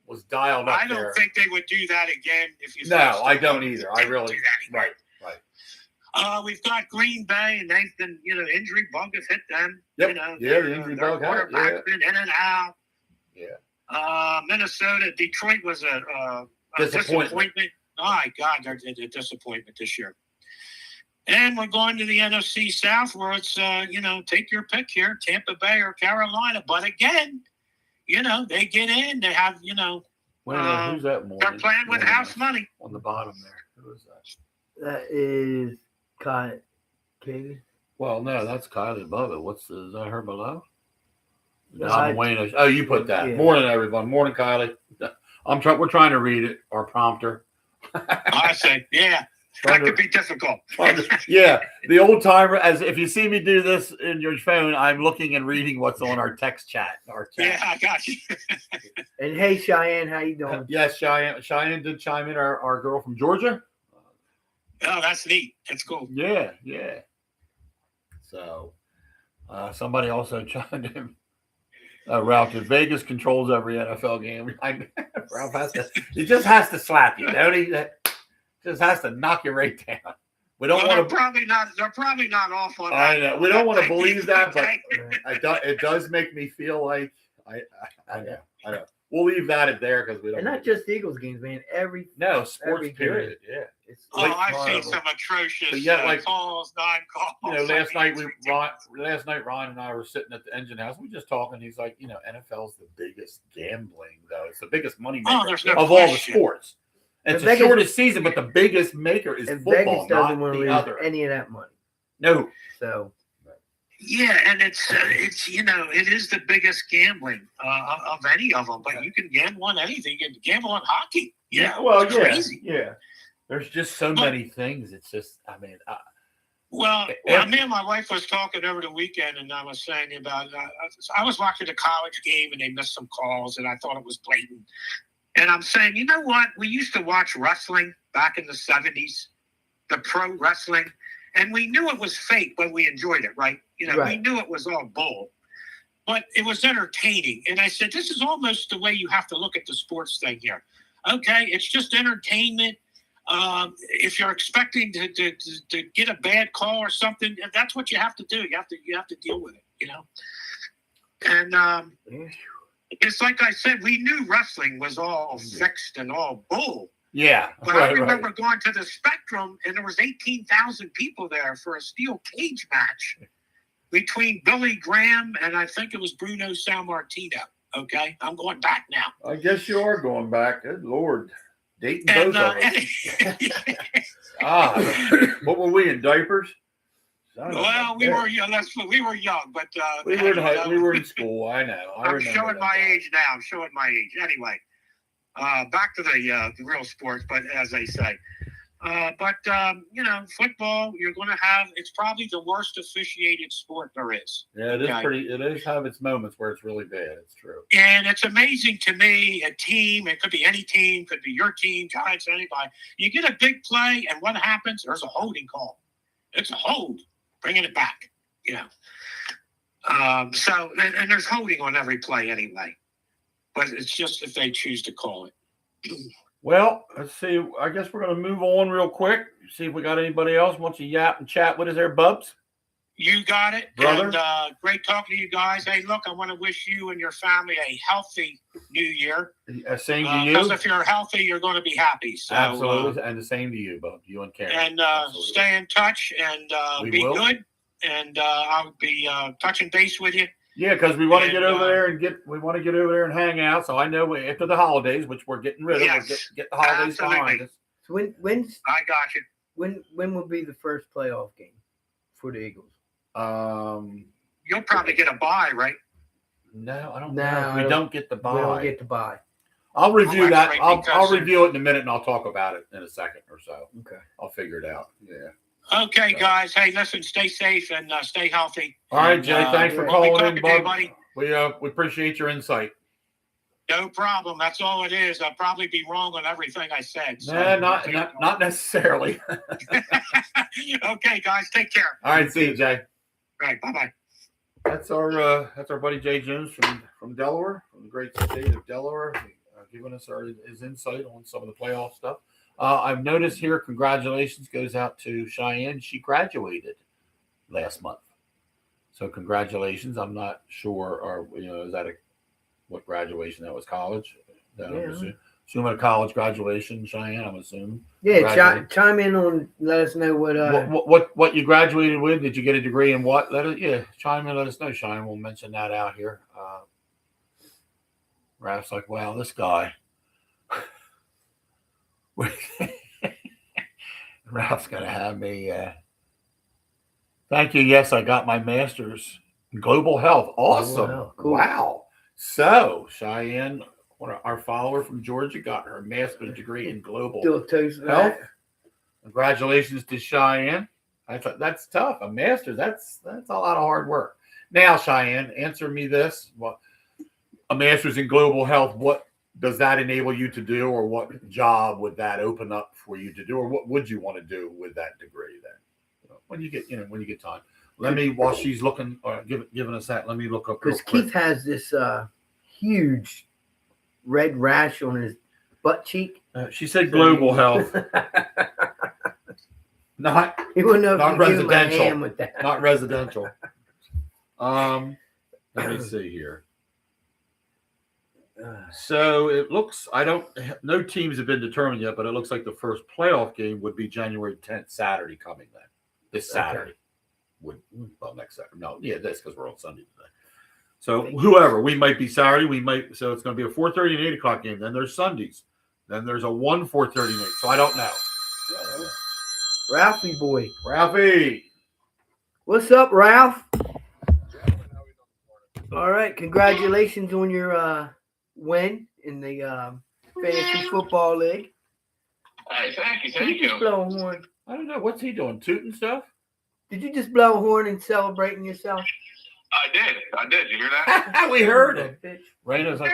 was dialed up I don't there. think they would do that again. If you No, I don't either. I really do that again. right. We've got Green Bay, and they've been, injury bug has hit them. Yep. The injury bug had it. Quarterback's been in and out. Yeah. Minnesota, Detroit was a disappointment. Oh, my God, they're a disappointment this year. And we're going to the NFC South where it's, take your pick here, Tampa Bay or Carolina. But again, they get in. They have, Who's that more? they're playing with house money. On the bottom there. Who is that? That is Katie. Well, no, that's Kylie above it. Is that her below? No, Dob And Wayno. Oh, you put that. Yeah. Morning, everyone. Morning, Kylie. We're trying to read it, our prompter. I say, yeah, that could be difficult. Yeah, the old timer. As if you see me do this in your phone, I'm looking and reading what's on our text chat. Yeah, I got you. And hey, Cheyenne, how you doing? Yes, Cheyenne did chime in. Our girl from Georgia. Oh, that's neat. That's cool. Yeah. So, somebody also chimed in. Ralph, if Vegas controls every NFL game, Ralph he just has to slap you, don't he? Just has to knock you right down. We don't want to. They're probably not off on that. I know. We don't want to believe that, but it does make me feel like I know. We'll leave that there because we don't. And not just Eagles games, man. Sports every period. game. Yeah. It's I've horrible. seen some atrocious But yet, calls, non-calls. Last night Ryan and I were sitting at the engine house. We just talking. He's like, NFL's the biggest gambling though. It's the biggest money maker there's no of all the question. sports. It's Vegas- the shortest season, but the biggest maker is And football, Vegas doesn't not want to the lose other. any of that money. No. So Yeah, and it's it is the biggest gambling of any of them. But you can gamble on anything. You can gamble on hockey. Well, it's crazy. yeah. There's just so many things. It's just, I mean, Well, me and my wife was talking over the weekend, and I was saying about I was watching a college game, and they missed some calls, and I thought it was blatant. And I'm saying, you know what? We used to watch wrestling back in the 70s, the pro wrestling, and we knew it was fake, but we enjoyed it, right? We knew it was all bull, but it was entertaining. And I said, this is almost the way you have to look at the sports thing here. Okay, it's just entertainment. If you're expecting to get a bad call or something, that's what you have to do. You have to deal with it, And it's like I said, we knew wrestling was all fixed and all bull. yeah. But I remember going to the Spectrum, and there was 18,000 people there for a steel cage match between Billy Graham and I think it was Bruno Sammartino. Okay, I'm going back now. I guess you are going back. Good Lord. Dating both of us. What were we in diapers? Well, we were young, but we were in school. I know. I'm showing my age now. I'm showing my age. Anyway, back to the real sports. But as they say, football. You're going to have. It's probably the worst officiated sport there is. Yeah, it is pretty. It is have its moments where it's really bad. It's true. And it's amazing to me. A team. It could be any team. Could be your team, Giants, anybody. You get a big play, and what happens? There's a holding call. It's a hold. Bringing it back, So, and there's holding on every play anyway. But it's just if they choose to call it. Well, let's see. I guess we're going to move on real quick. See if we got anybody else wants to yap and chat with us there, Bubs. You got it. Brother. And great talking to you guys. Hey, look, I want to wish you and your family a healthy new year. Same to you. Because if you're healthy, you're going to be happy. So, absolutely. And the same to you, Bub. You and Karen. And stay in touch and be good. And I'll be touching base with you. Yeah, because we want to get over there and hang out. So I know after the holidays, which we're getting rid of, Yes, get the holidays behind us. So when's I got you. when will be the first playoff game for the Eagles? You'll probably get a bye, right? No, I don't No, know. We don't get the bye. We don't get the bye. I'll review that. Right, I'll review it in a minute, and I'll talk about it in a second or so. Okay. I'll figure it out. Yeah. Okay, guys. Hey, listen, stay safe and stay healthy. All right, Jay. Thanks for calling in, to you, Bub. buddy. We appreciate your insight. No problem. That's all it is. I'll probably be wrong on everything I said. So. Not necessarily. Okay, guys. Take care. All right, see you, Jay. All right. Bye-bye. That's our buddy Jay Jones from Delaware, from the great state of Delaware, giving us his insight on some of the playoff stuff. I've noticed here, congratulations goes out to Cheyenne. She graduated last month, so congratulations. I'm not sure, or is that what graduation that was? College? Assuming a college graduation, Cheyenne. I'm assuming. Yeah, chime in on. Let us know what you graduated with. Did you get a degree in what? Chime in. Let us know, Cheyenne. We'll mention that out here. Ralph's like, wow, this guy. Ralph's gonna have me. Thank you. Yes, I got my master's in global health. Awesome. Wow, cool. Wow. So Cheyenne, our follower from Georgia, got her master's degree in global health. Congratulations to Cheyenne. That's tough. A master's. That's a lot of hard work. Now, Cheyenne, answer me this: a master's in global health. What does that enable you to do, or what job would that open up for you to do, or what would you want to do with that degree then? When you get time. Let me, while she's looking or giving us that, let me look up. Because Keith has this huge red rash on his butt cheek. She said global health, not He wouldn't know if not you give him a residential. hand with that. Not residential. Let me see here. So it looks, no teams have been determined yet, but it looks like the first playoff game would be January 10th, Saturday coming then. This Saturday. Next Saturday. No, yeah, that's because we're on Sunday today. So whoever, we might be Saturday, so it's going to be a 4:30 and 8 o'clock game. Then there's Sundays. Then there's a 1-4:30 meet. So I don't know. Ralphie boy. Ralphie. What's up, Ralph? All right. Congratulations on your win in the fantasy football league. Hey, thank you, Did thank you just you. blow a horn? I don't know. What's he doing? Tooting stuff? Did you just blow a horn and celebrating yourself? I did. You hear that? We heard it. Bitch. Raina's like,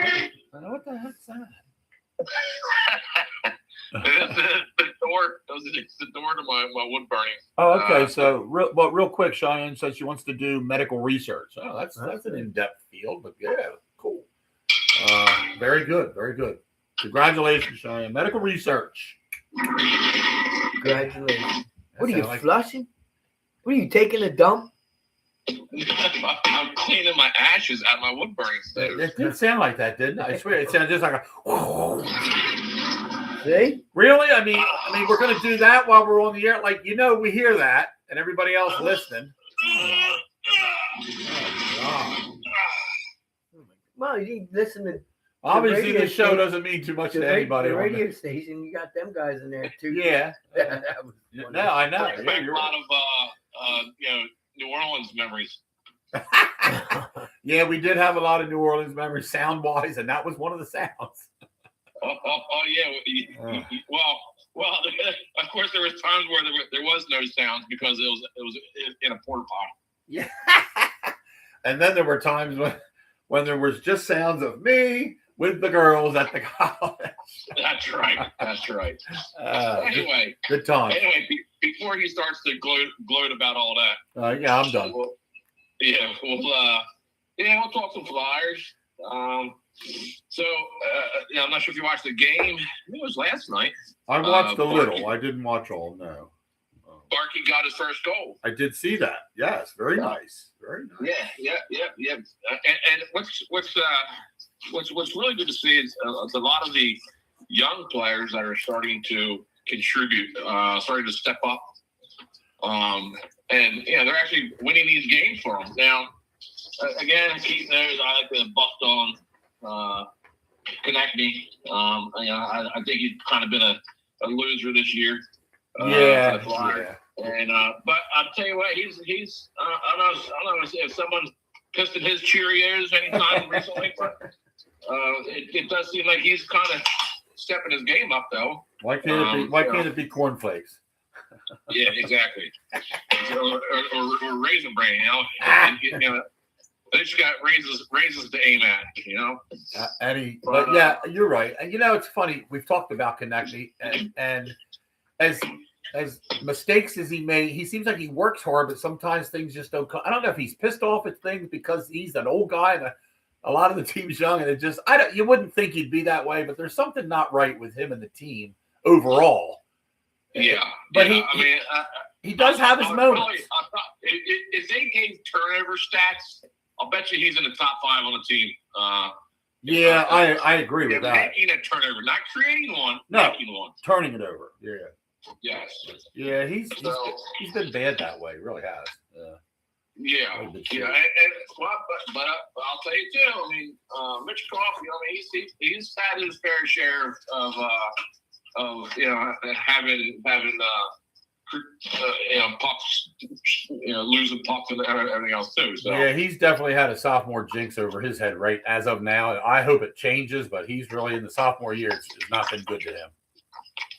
what the heck's that? the door. It's the door to my wood burning. Oh, okay. So, real quick, Cheyenne says she wants to do medical research. Oh, that's an in-depth field, but yeah, cool. Very good, very good. Congratulations, Cheyenne. Medical research. Congratulations. What are That you, sound like- flushing? What are you, taking a dump? I'm cleaning my ashes out of my wood burning stove. It did sound like that, didn't it? I swear, it sounded just like a. See? Really? I mean, we're going to do that while we're on the air. Like, we hear that, and everybody else listening. Oh, God. Well, you listen to Obviously, radio this show station- doesn't mean too much the, to ra- anybody. the on radio station. You got them guys in there too. Yeah. That was No, funny. I know. I Yeah, expect you're a lot right. of New Orleans memories. Yeah, we did have a lot of New Orleans memories sound-wise, and that was one of the sounds. Yeah. Well. Of course, there was times where there was no sounds because it was in a porta potty. Yeah. And then there were times when there was just sounds of me with the girls at the college. That's right. Anyway, Good times. before he starts to gloat about all that, Yeah, I'm done. We'll talk some Flyers. I'm not sure if you watched the game. I think it was last night. I watched a little. Barkey- I didn't watch all, no. Barkey got his first goal. I did see that. Yes, very nice. Very nice. Yeah. And what's really good to see is a lot of the young players that are starting to contribute, starting to step up. They're actually winning these games for them. Now, again, Keith knows I like to bust on Konechny. I think he's kind of been a loser this year. For the Flyers. And but I'll tell you what, he's I don't know if someone's pissed at his Cheerios anytime recently, but it does seem like he's kind of stepping his game up though. Why can't it be cornflakes? Yeah, exactly. or Raisin Bran, they just got raises to aim at, Eddie, but yeah, you're right. And it's funny. We've talked about Konechny, and as mistakes as he made, he seems like he works hard, but sometimes things just don't come. I don't know if he's pissed off at things because he's an old guy and a lot of the team's young, and you wouldn't think he'd be that way, but there's something not right with him and the team overall. Yeah, but he does have his moments. If they gave turnover stats, I'll bet you he's in the top 5 on the team. I agree with that. Making a turnover, not creating one, No. making one. Turning it over. Yeah. Yes. Yeah, he's been bad that way. He really has. Yeah. But I'll tell you too. I mean, Mitch Coffey. He's had his fair share of having pucks, losing pucks and everything else too. So yeah, he's definitely had a sophomore jinx over his head right as of now. I hope it changes, but he's really in the sophomore year. It's not been good to him.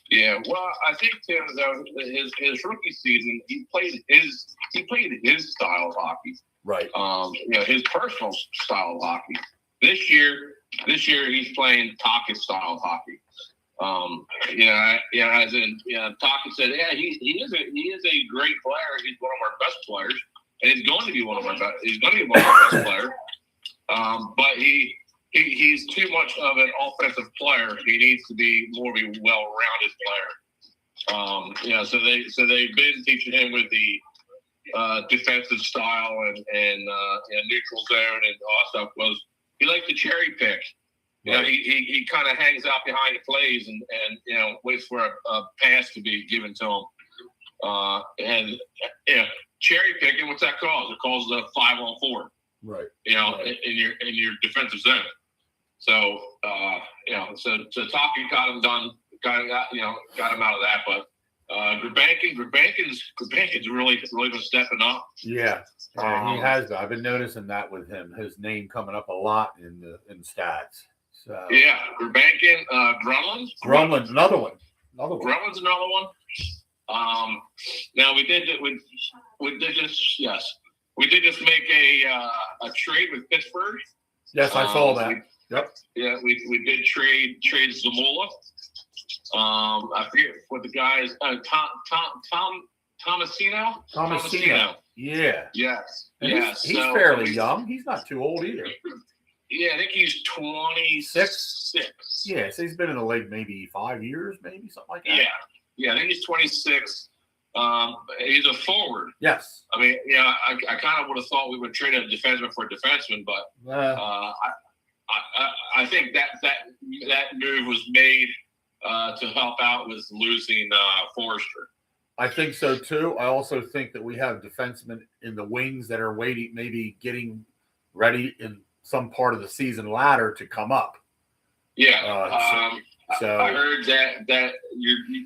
Yeah, well, I think Tim, though, his rookie season, he played his style of hockey, right? His personal style of hockey. This year he's playing Tocchet's style of hockey. As in, Tocchet said, he is a great player. He's one of our best players, and he's going to be one of our best players. But he's too much of an offensive player. He needs to be more of a well-rounded player. So they've been teaching him with the defensive style and neutral zone and all that stuff. Was he likes to cherry pick? He kind of hangs out behind the plays and waits for a pass to be given to him. Cherry picking. What's that called? It calls the 5-on-4. Right. In your defensive zone. So so Taki got him done, got him out of that. But Gurbankin's really been stepping up. Yeah, he has. I've been noticing that with him. His name coming up a lot in stats. So yeah, Gurbankin, Grumlin's another one. Grumlin's another one. Now we did just make a trade with Pittsburgh. Yes, I saw that. Yep. Yeah, we did trade Zamula. I forget what the guy is. Tomasino. Yeah. Yes. And yes. He's fairly young. He's not too old either. Yeah, I think he's 26. Yeah, so he's been in the league maybe 5 years, maybe something like that. Yeah, I think he's 26. He's a forward. Yes. I mean, yeah, I kind of would have thought we would trade a defenseman for a defenseman, but I think that move was made to help out with losing Forrester. I think so too. I also think that we have defensemen in the wings that are waiting, maybe getting ready in some part of the season ladder to come up. Yeah. So I heard that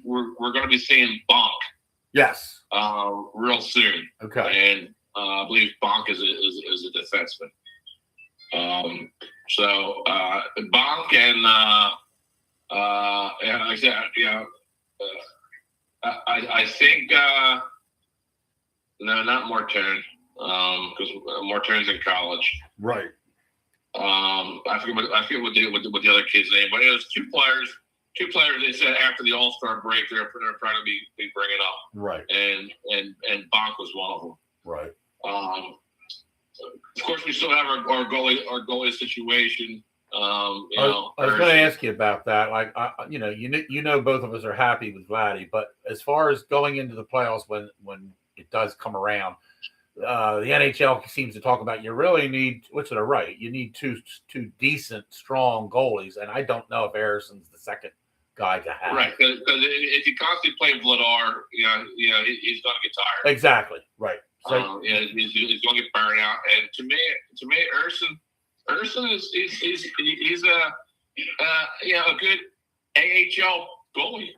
we're going to be seeing Bonk. Yes. Real soon. Okay. And I believe Bonk is a defenseman. So Bonk and like I said, I think no, not Martin, because Martin's in college. Right. I forget what the other kid's name, but it was two players. They said after the All-Star break, they're trying to be bringing up. Right. And Bonk was one of them. Right. Of course, we still have our goalie situation. I was going to ask you about that. Like, you know, both of us are happy with Vladdy, but as far as going into the playoffs when it does come around, the NHL seems to talk about you really need, which are right, you need two decent, strong goalies, and I don't know if Harrison's the second guy to have. Right, because if you constantly play Vladar, he's going to get tired. Exactly. Right. So he's going to get burned out. And to me, Urson is he's a good AHL goalie.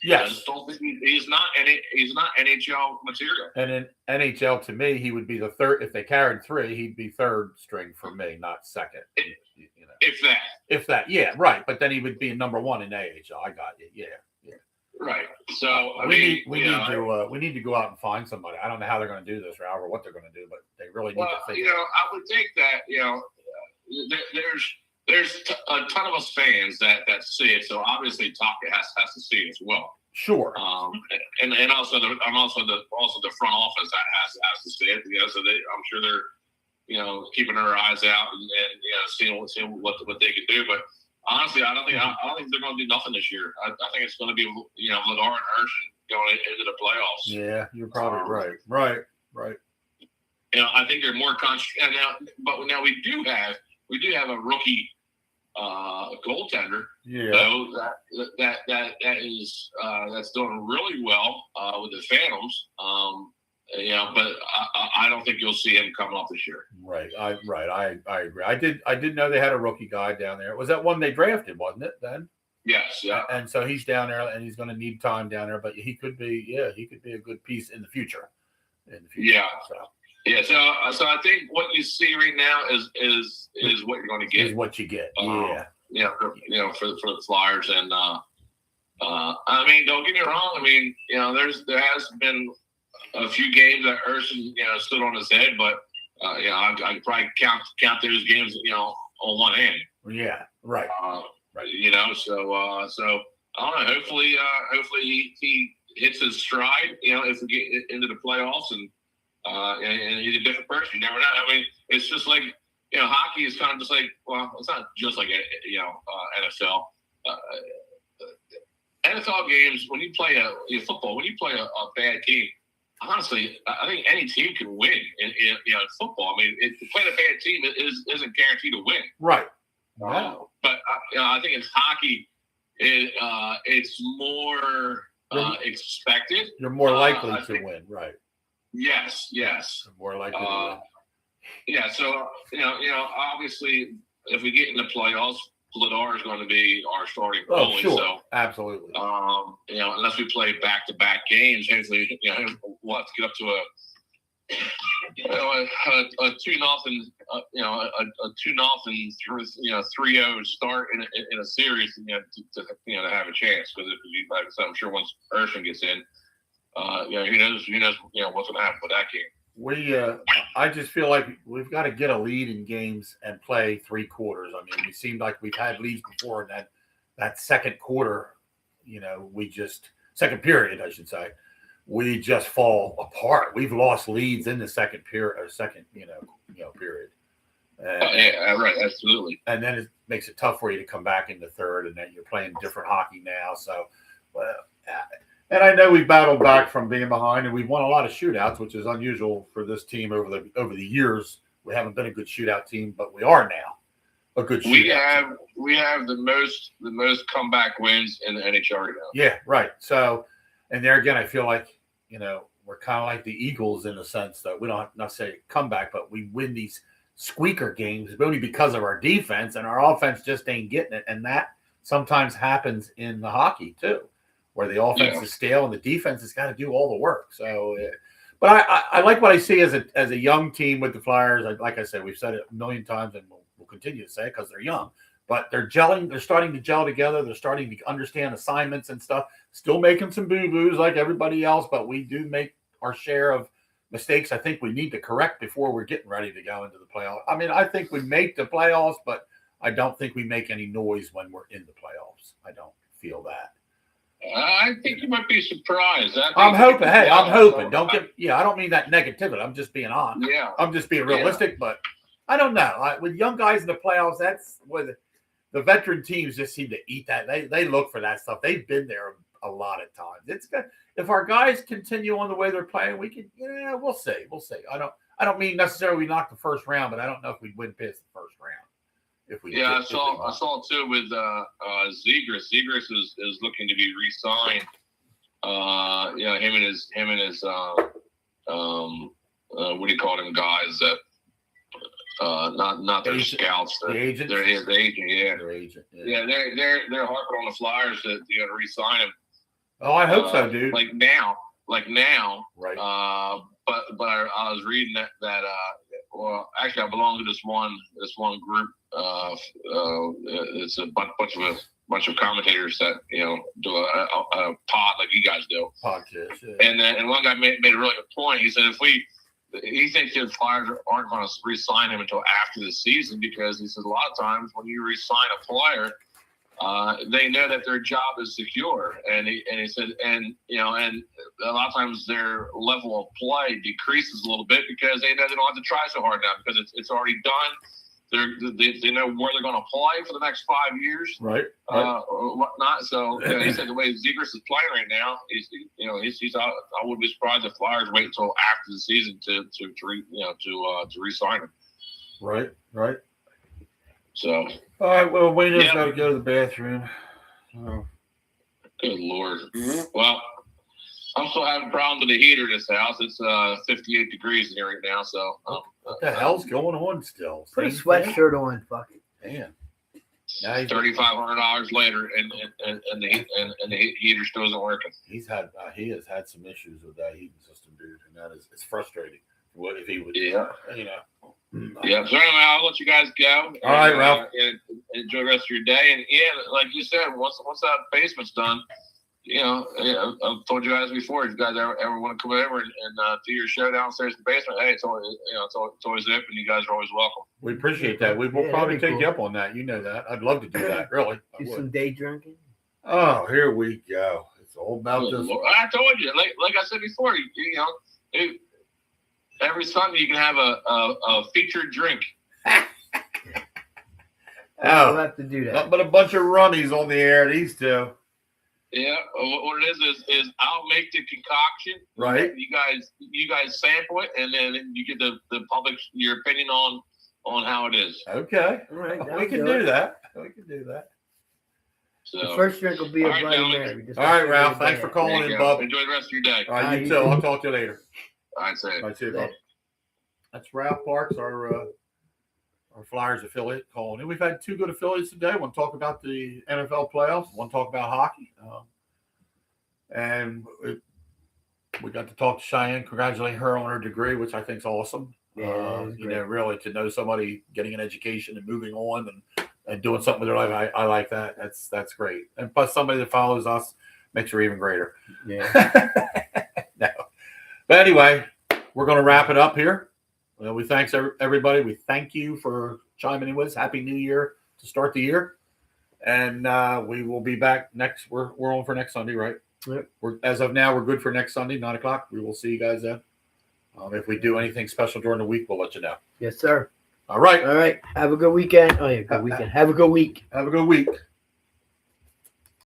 Yes. I don't think he's not NHL material. And in NHL, to me, he would be the third. If they carried three, he'd be third string for me, not second. If that. Yeah, right. But then he would be number one in AHL. I got you. Yeah. Right. So we need to go out and find somebody. I don't know how they're going to do this, or what they're going to do, but they really need to figure. I would think that there's a ton of us fans that see it. So obviously, Taka has to see it as well. Sure. And also the front office that has to see it. So I'm sure they're keeping their eyes out and seeing what they can do, but. Honestly, I don't think they're going to do nothing this year. I think it's going to be Vladar and Urson going into the playoffs. Yeah, you're probably right. Right. I think they're more concentrated now. But now we do have a rookie goaltender. Yeah. So that is that's doing really well with the Phantoms. But I don't think you'll see him come up this year. Right. I agree. I did know they had a rookie guy down there. Was that one they drafted, wasn't it, then? Yes, yeah. And so he's down there and he's going to need time down there, but he could be a good piece in the future. Yeah. So I think what you see right now is what you're going to get. Is what you get. For the Flyers. And I mean, don't get me wrong. I mean, there has been a few games that Urson, stood on his head, but I could probably count those games, on one hand. Yeah, right. Right. So I don't know. Hopefully he hits his stride. If we get into the playoffs and he's a different person. You never know. I mean, it's just like hockey is kind of just like, well, it's not just like NFL. NFL games, when you play football, when you play a bad team. Honestly, I think any team can win in football. I mean, playing a bad team isn't guaranteed to win. Right. Wow. But I think in hockey, it's more expected. You're more likely to win, right? Yes. You're more likely to win. Yeah. So obviously, if we get in the playoffs, Ladar is going to be our starting Oh, goalie. sure. So, Absolutely. unless we play back-to-back games, hopefully, we'll have to get up to a 2-0, a 2-0, 3-0 start in a series, to have a chance. Because like I said, I'm sure once Urshan gets in, who knows, what's going to happen with that game. I just feel like we've got to get a lead in games and play 3 quarters. I mean, we seemed like we've had leads before, and that second quarter, second period, I should say, we just fall apart. We've lost leads in the second period period. Right, absolutely. And then it makes it tough for you to come back in the third, and then you're playing different hockey now. So, and I know we battled back from being behind, and we've won a lot of shootouts, which is unusual for this team over the years. We haven't been a good shootout team, but we are now a good shootout team. We have the most comeback wins in the NHL right now. Yeah, right. So, and there again, I feel like we're kind of like the Eagles in the sense that we don't necessarily come back, but we win these squeaker games only because of our defense, and our offense just ain't getting it, and that sometimes happens in the hockey too, where the offense is stale and the defense has got to do all the work. So, but I like what I see as a young team with the Flyers. Like I said, we've said it a million times, and we'll continue to say it because they're young. But they're gelling. They're starting to gel together. They're starting to understand assignments and stuff. Still making some boo-boos like everybody else, but we do make our share of mistakes I think we need to correct before we're getting ready to go into the playoffs. I mean, I think we make the playoffs, but I don't think we make any noise when we're in the playoffs. I don't feel that. I think you might be surprised. I'm hoping. Hey, I'm hoping. I don't mean that negativity. I'm just being honest. Yeah. I'm just being realistic, but I don't know. With young guys in the playoffs, that's where the veteran teams just seem to eat that. They look for that stuff. They've been there a lot of times. It's good. If our guys continue on the way they're playing, we can. We'll see. We'll see. I don't mean necessarily we knock the first round, but I don't know if we'd win past the first round. If we I saw too with Zegras. Zegras is looking to be re-signed. Him and his what do you call them guys that not their scouts. The agent. The agent. Yeah. Their agent. Yeah. They're harping on the Flyers to re-sign him. Oh, I hope so, dude. Like now. Right. But I was reading that well, actually, I belong to this one group. It's a bunch of commentators that do a pod like you guys do. Podcast. Yeah. And one guy made a really good point. He said he thinks the Flyers aren't going to re-sign him until after the season because he says a lot of times when you re-sign a player, they know that their job is secure, and he said, and a lot of times their level of play decreases a little bit because they know they don't have to try so hard now because it's already done. They know where they're going to play for the next 5 years, right? Or whatnot. So he said the way Zegras is playing right now, he's I wouldn't be surprised if Flyers wait until after the season to re-sign him. Right. So. All right. Well, Wayno's got to go to the bathroom. Oh. Good Lord. Mm-hmm. Well, I'm still having problems with the heater in this house. It's 58 degrees in here right now. So what the hell's going on still? Put a sweatshirt on, fuck it. Damn. $3,500 later, and the heater still isn't working. He has had some issues with that heating system, dude, and it's frustrating. What if he would? Yeah. Yeah. So anyway, I'll let you guys go. All right, Ralph. And enjoy the rest of your day. And like you said, once that basement's done, I've told you guys before. If you guys ever want to come over and do your show downstairs in the basement, hey, it's always open. You guys are always welcome. We appreciate that. We will probably take you up on that. You know that. I'd love to do that. Really. Do some day drinking. Oh, here we go. It's all about this. I told you, like I said before, every Sunday you can have a featured drink. We'll have to do that. Nothing but a bunch of rummies on the air. These two. Yeah, what it is I'll make the concoction. Right. You guys sample it, and then you get the public your opinion on how it is. Okay. All right. We can do that. We can do that. So, the first drink will be a Bloody Mary. All right, Ralph. Thanks for calling in, Bub. Enjoy the rest of your day. All right, you too. I'll talk to you later. All right, say it. See you, Bub. That's Ralph Parks, our our Flyers affiliate, calling in. We've had two good affiliates today. One talk about the NFL playoffs, one talk about hockey. And we got to talk to Cheyenne, congratulate her on her degree, which I think is awesome. Yeah, You know, really to know somebody getting an education and moving on and doing something with their life. I like that. That's great. And plus somebody that follows us makes her even greater. Yeah. No. But anyway, we're going to wrap it up here. Well, we thanks everybody. We thank you for chiming in with us. Happy New Year to start the year. And we will be back next. We're on for next Sunday, right? Yep. As of now, we're good for next Sunday, 9 o'clock. We will see you guys then. If we do anything special during the week, we'll let you know. Yes, sir. All right. All right. Have a good weekend. Oh, yeah, good weekend. Have a good week. Have a good week.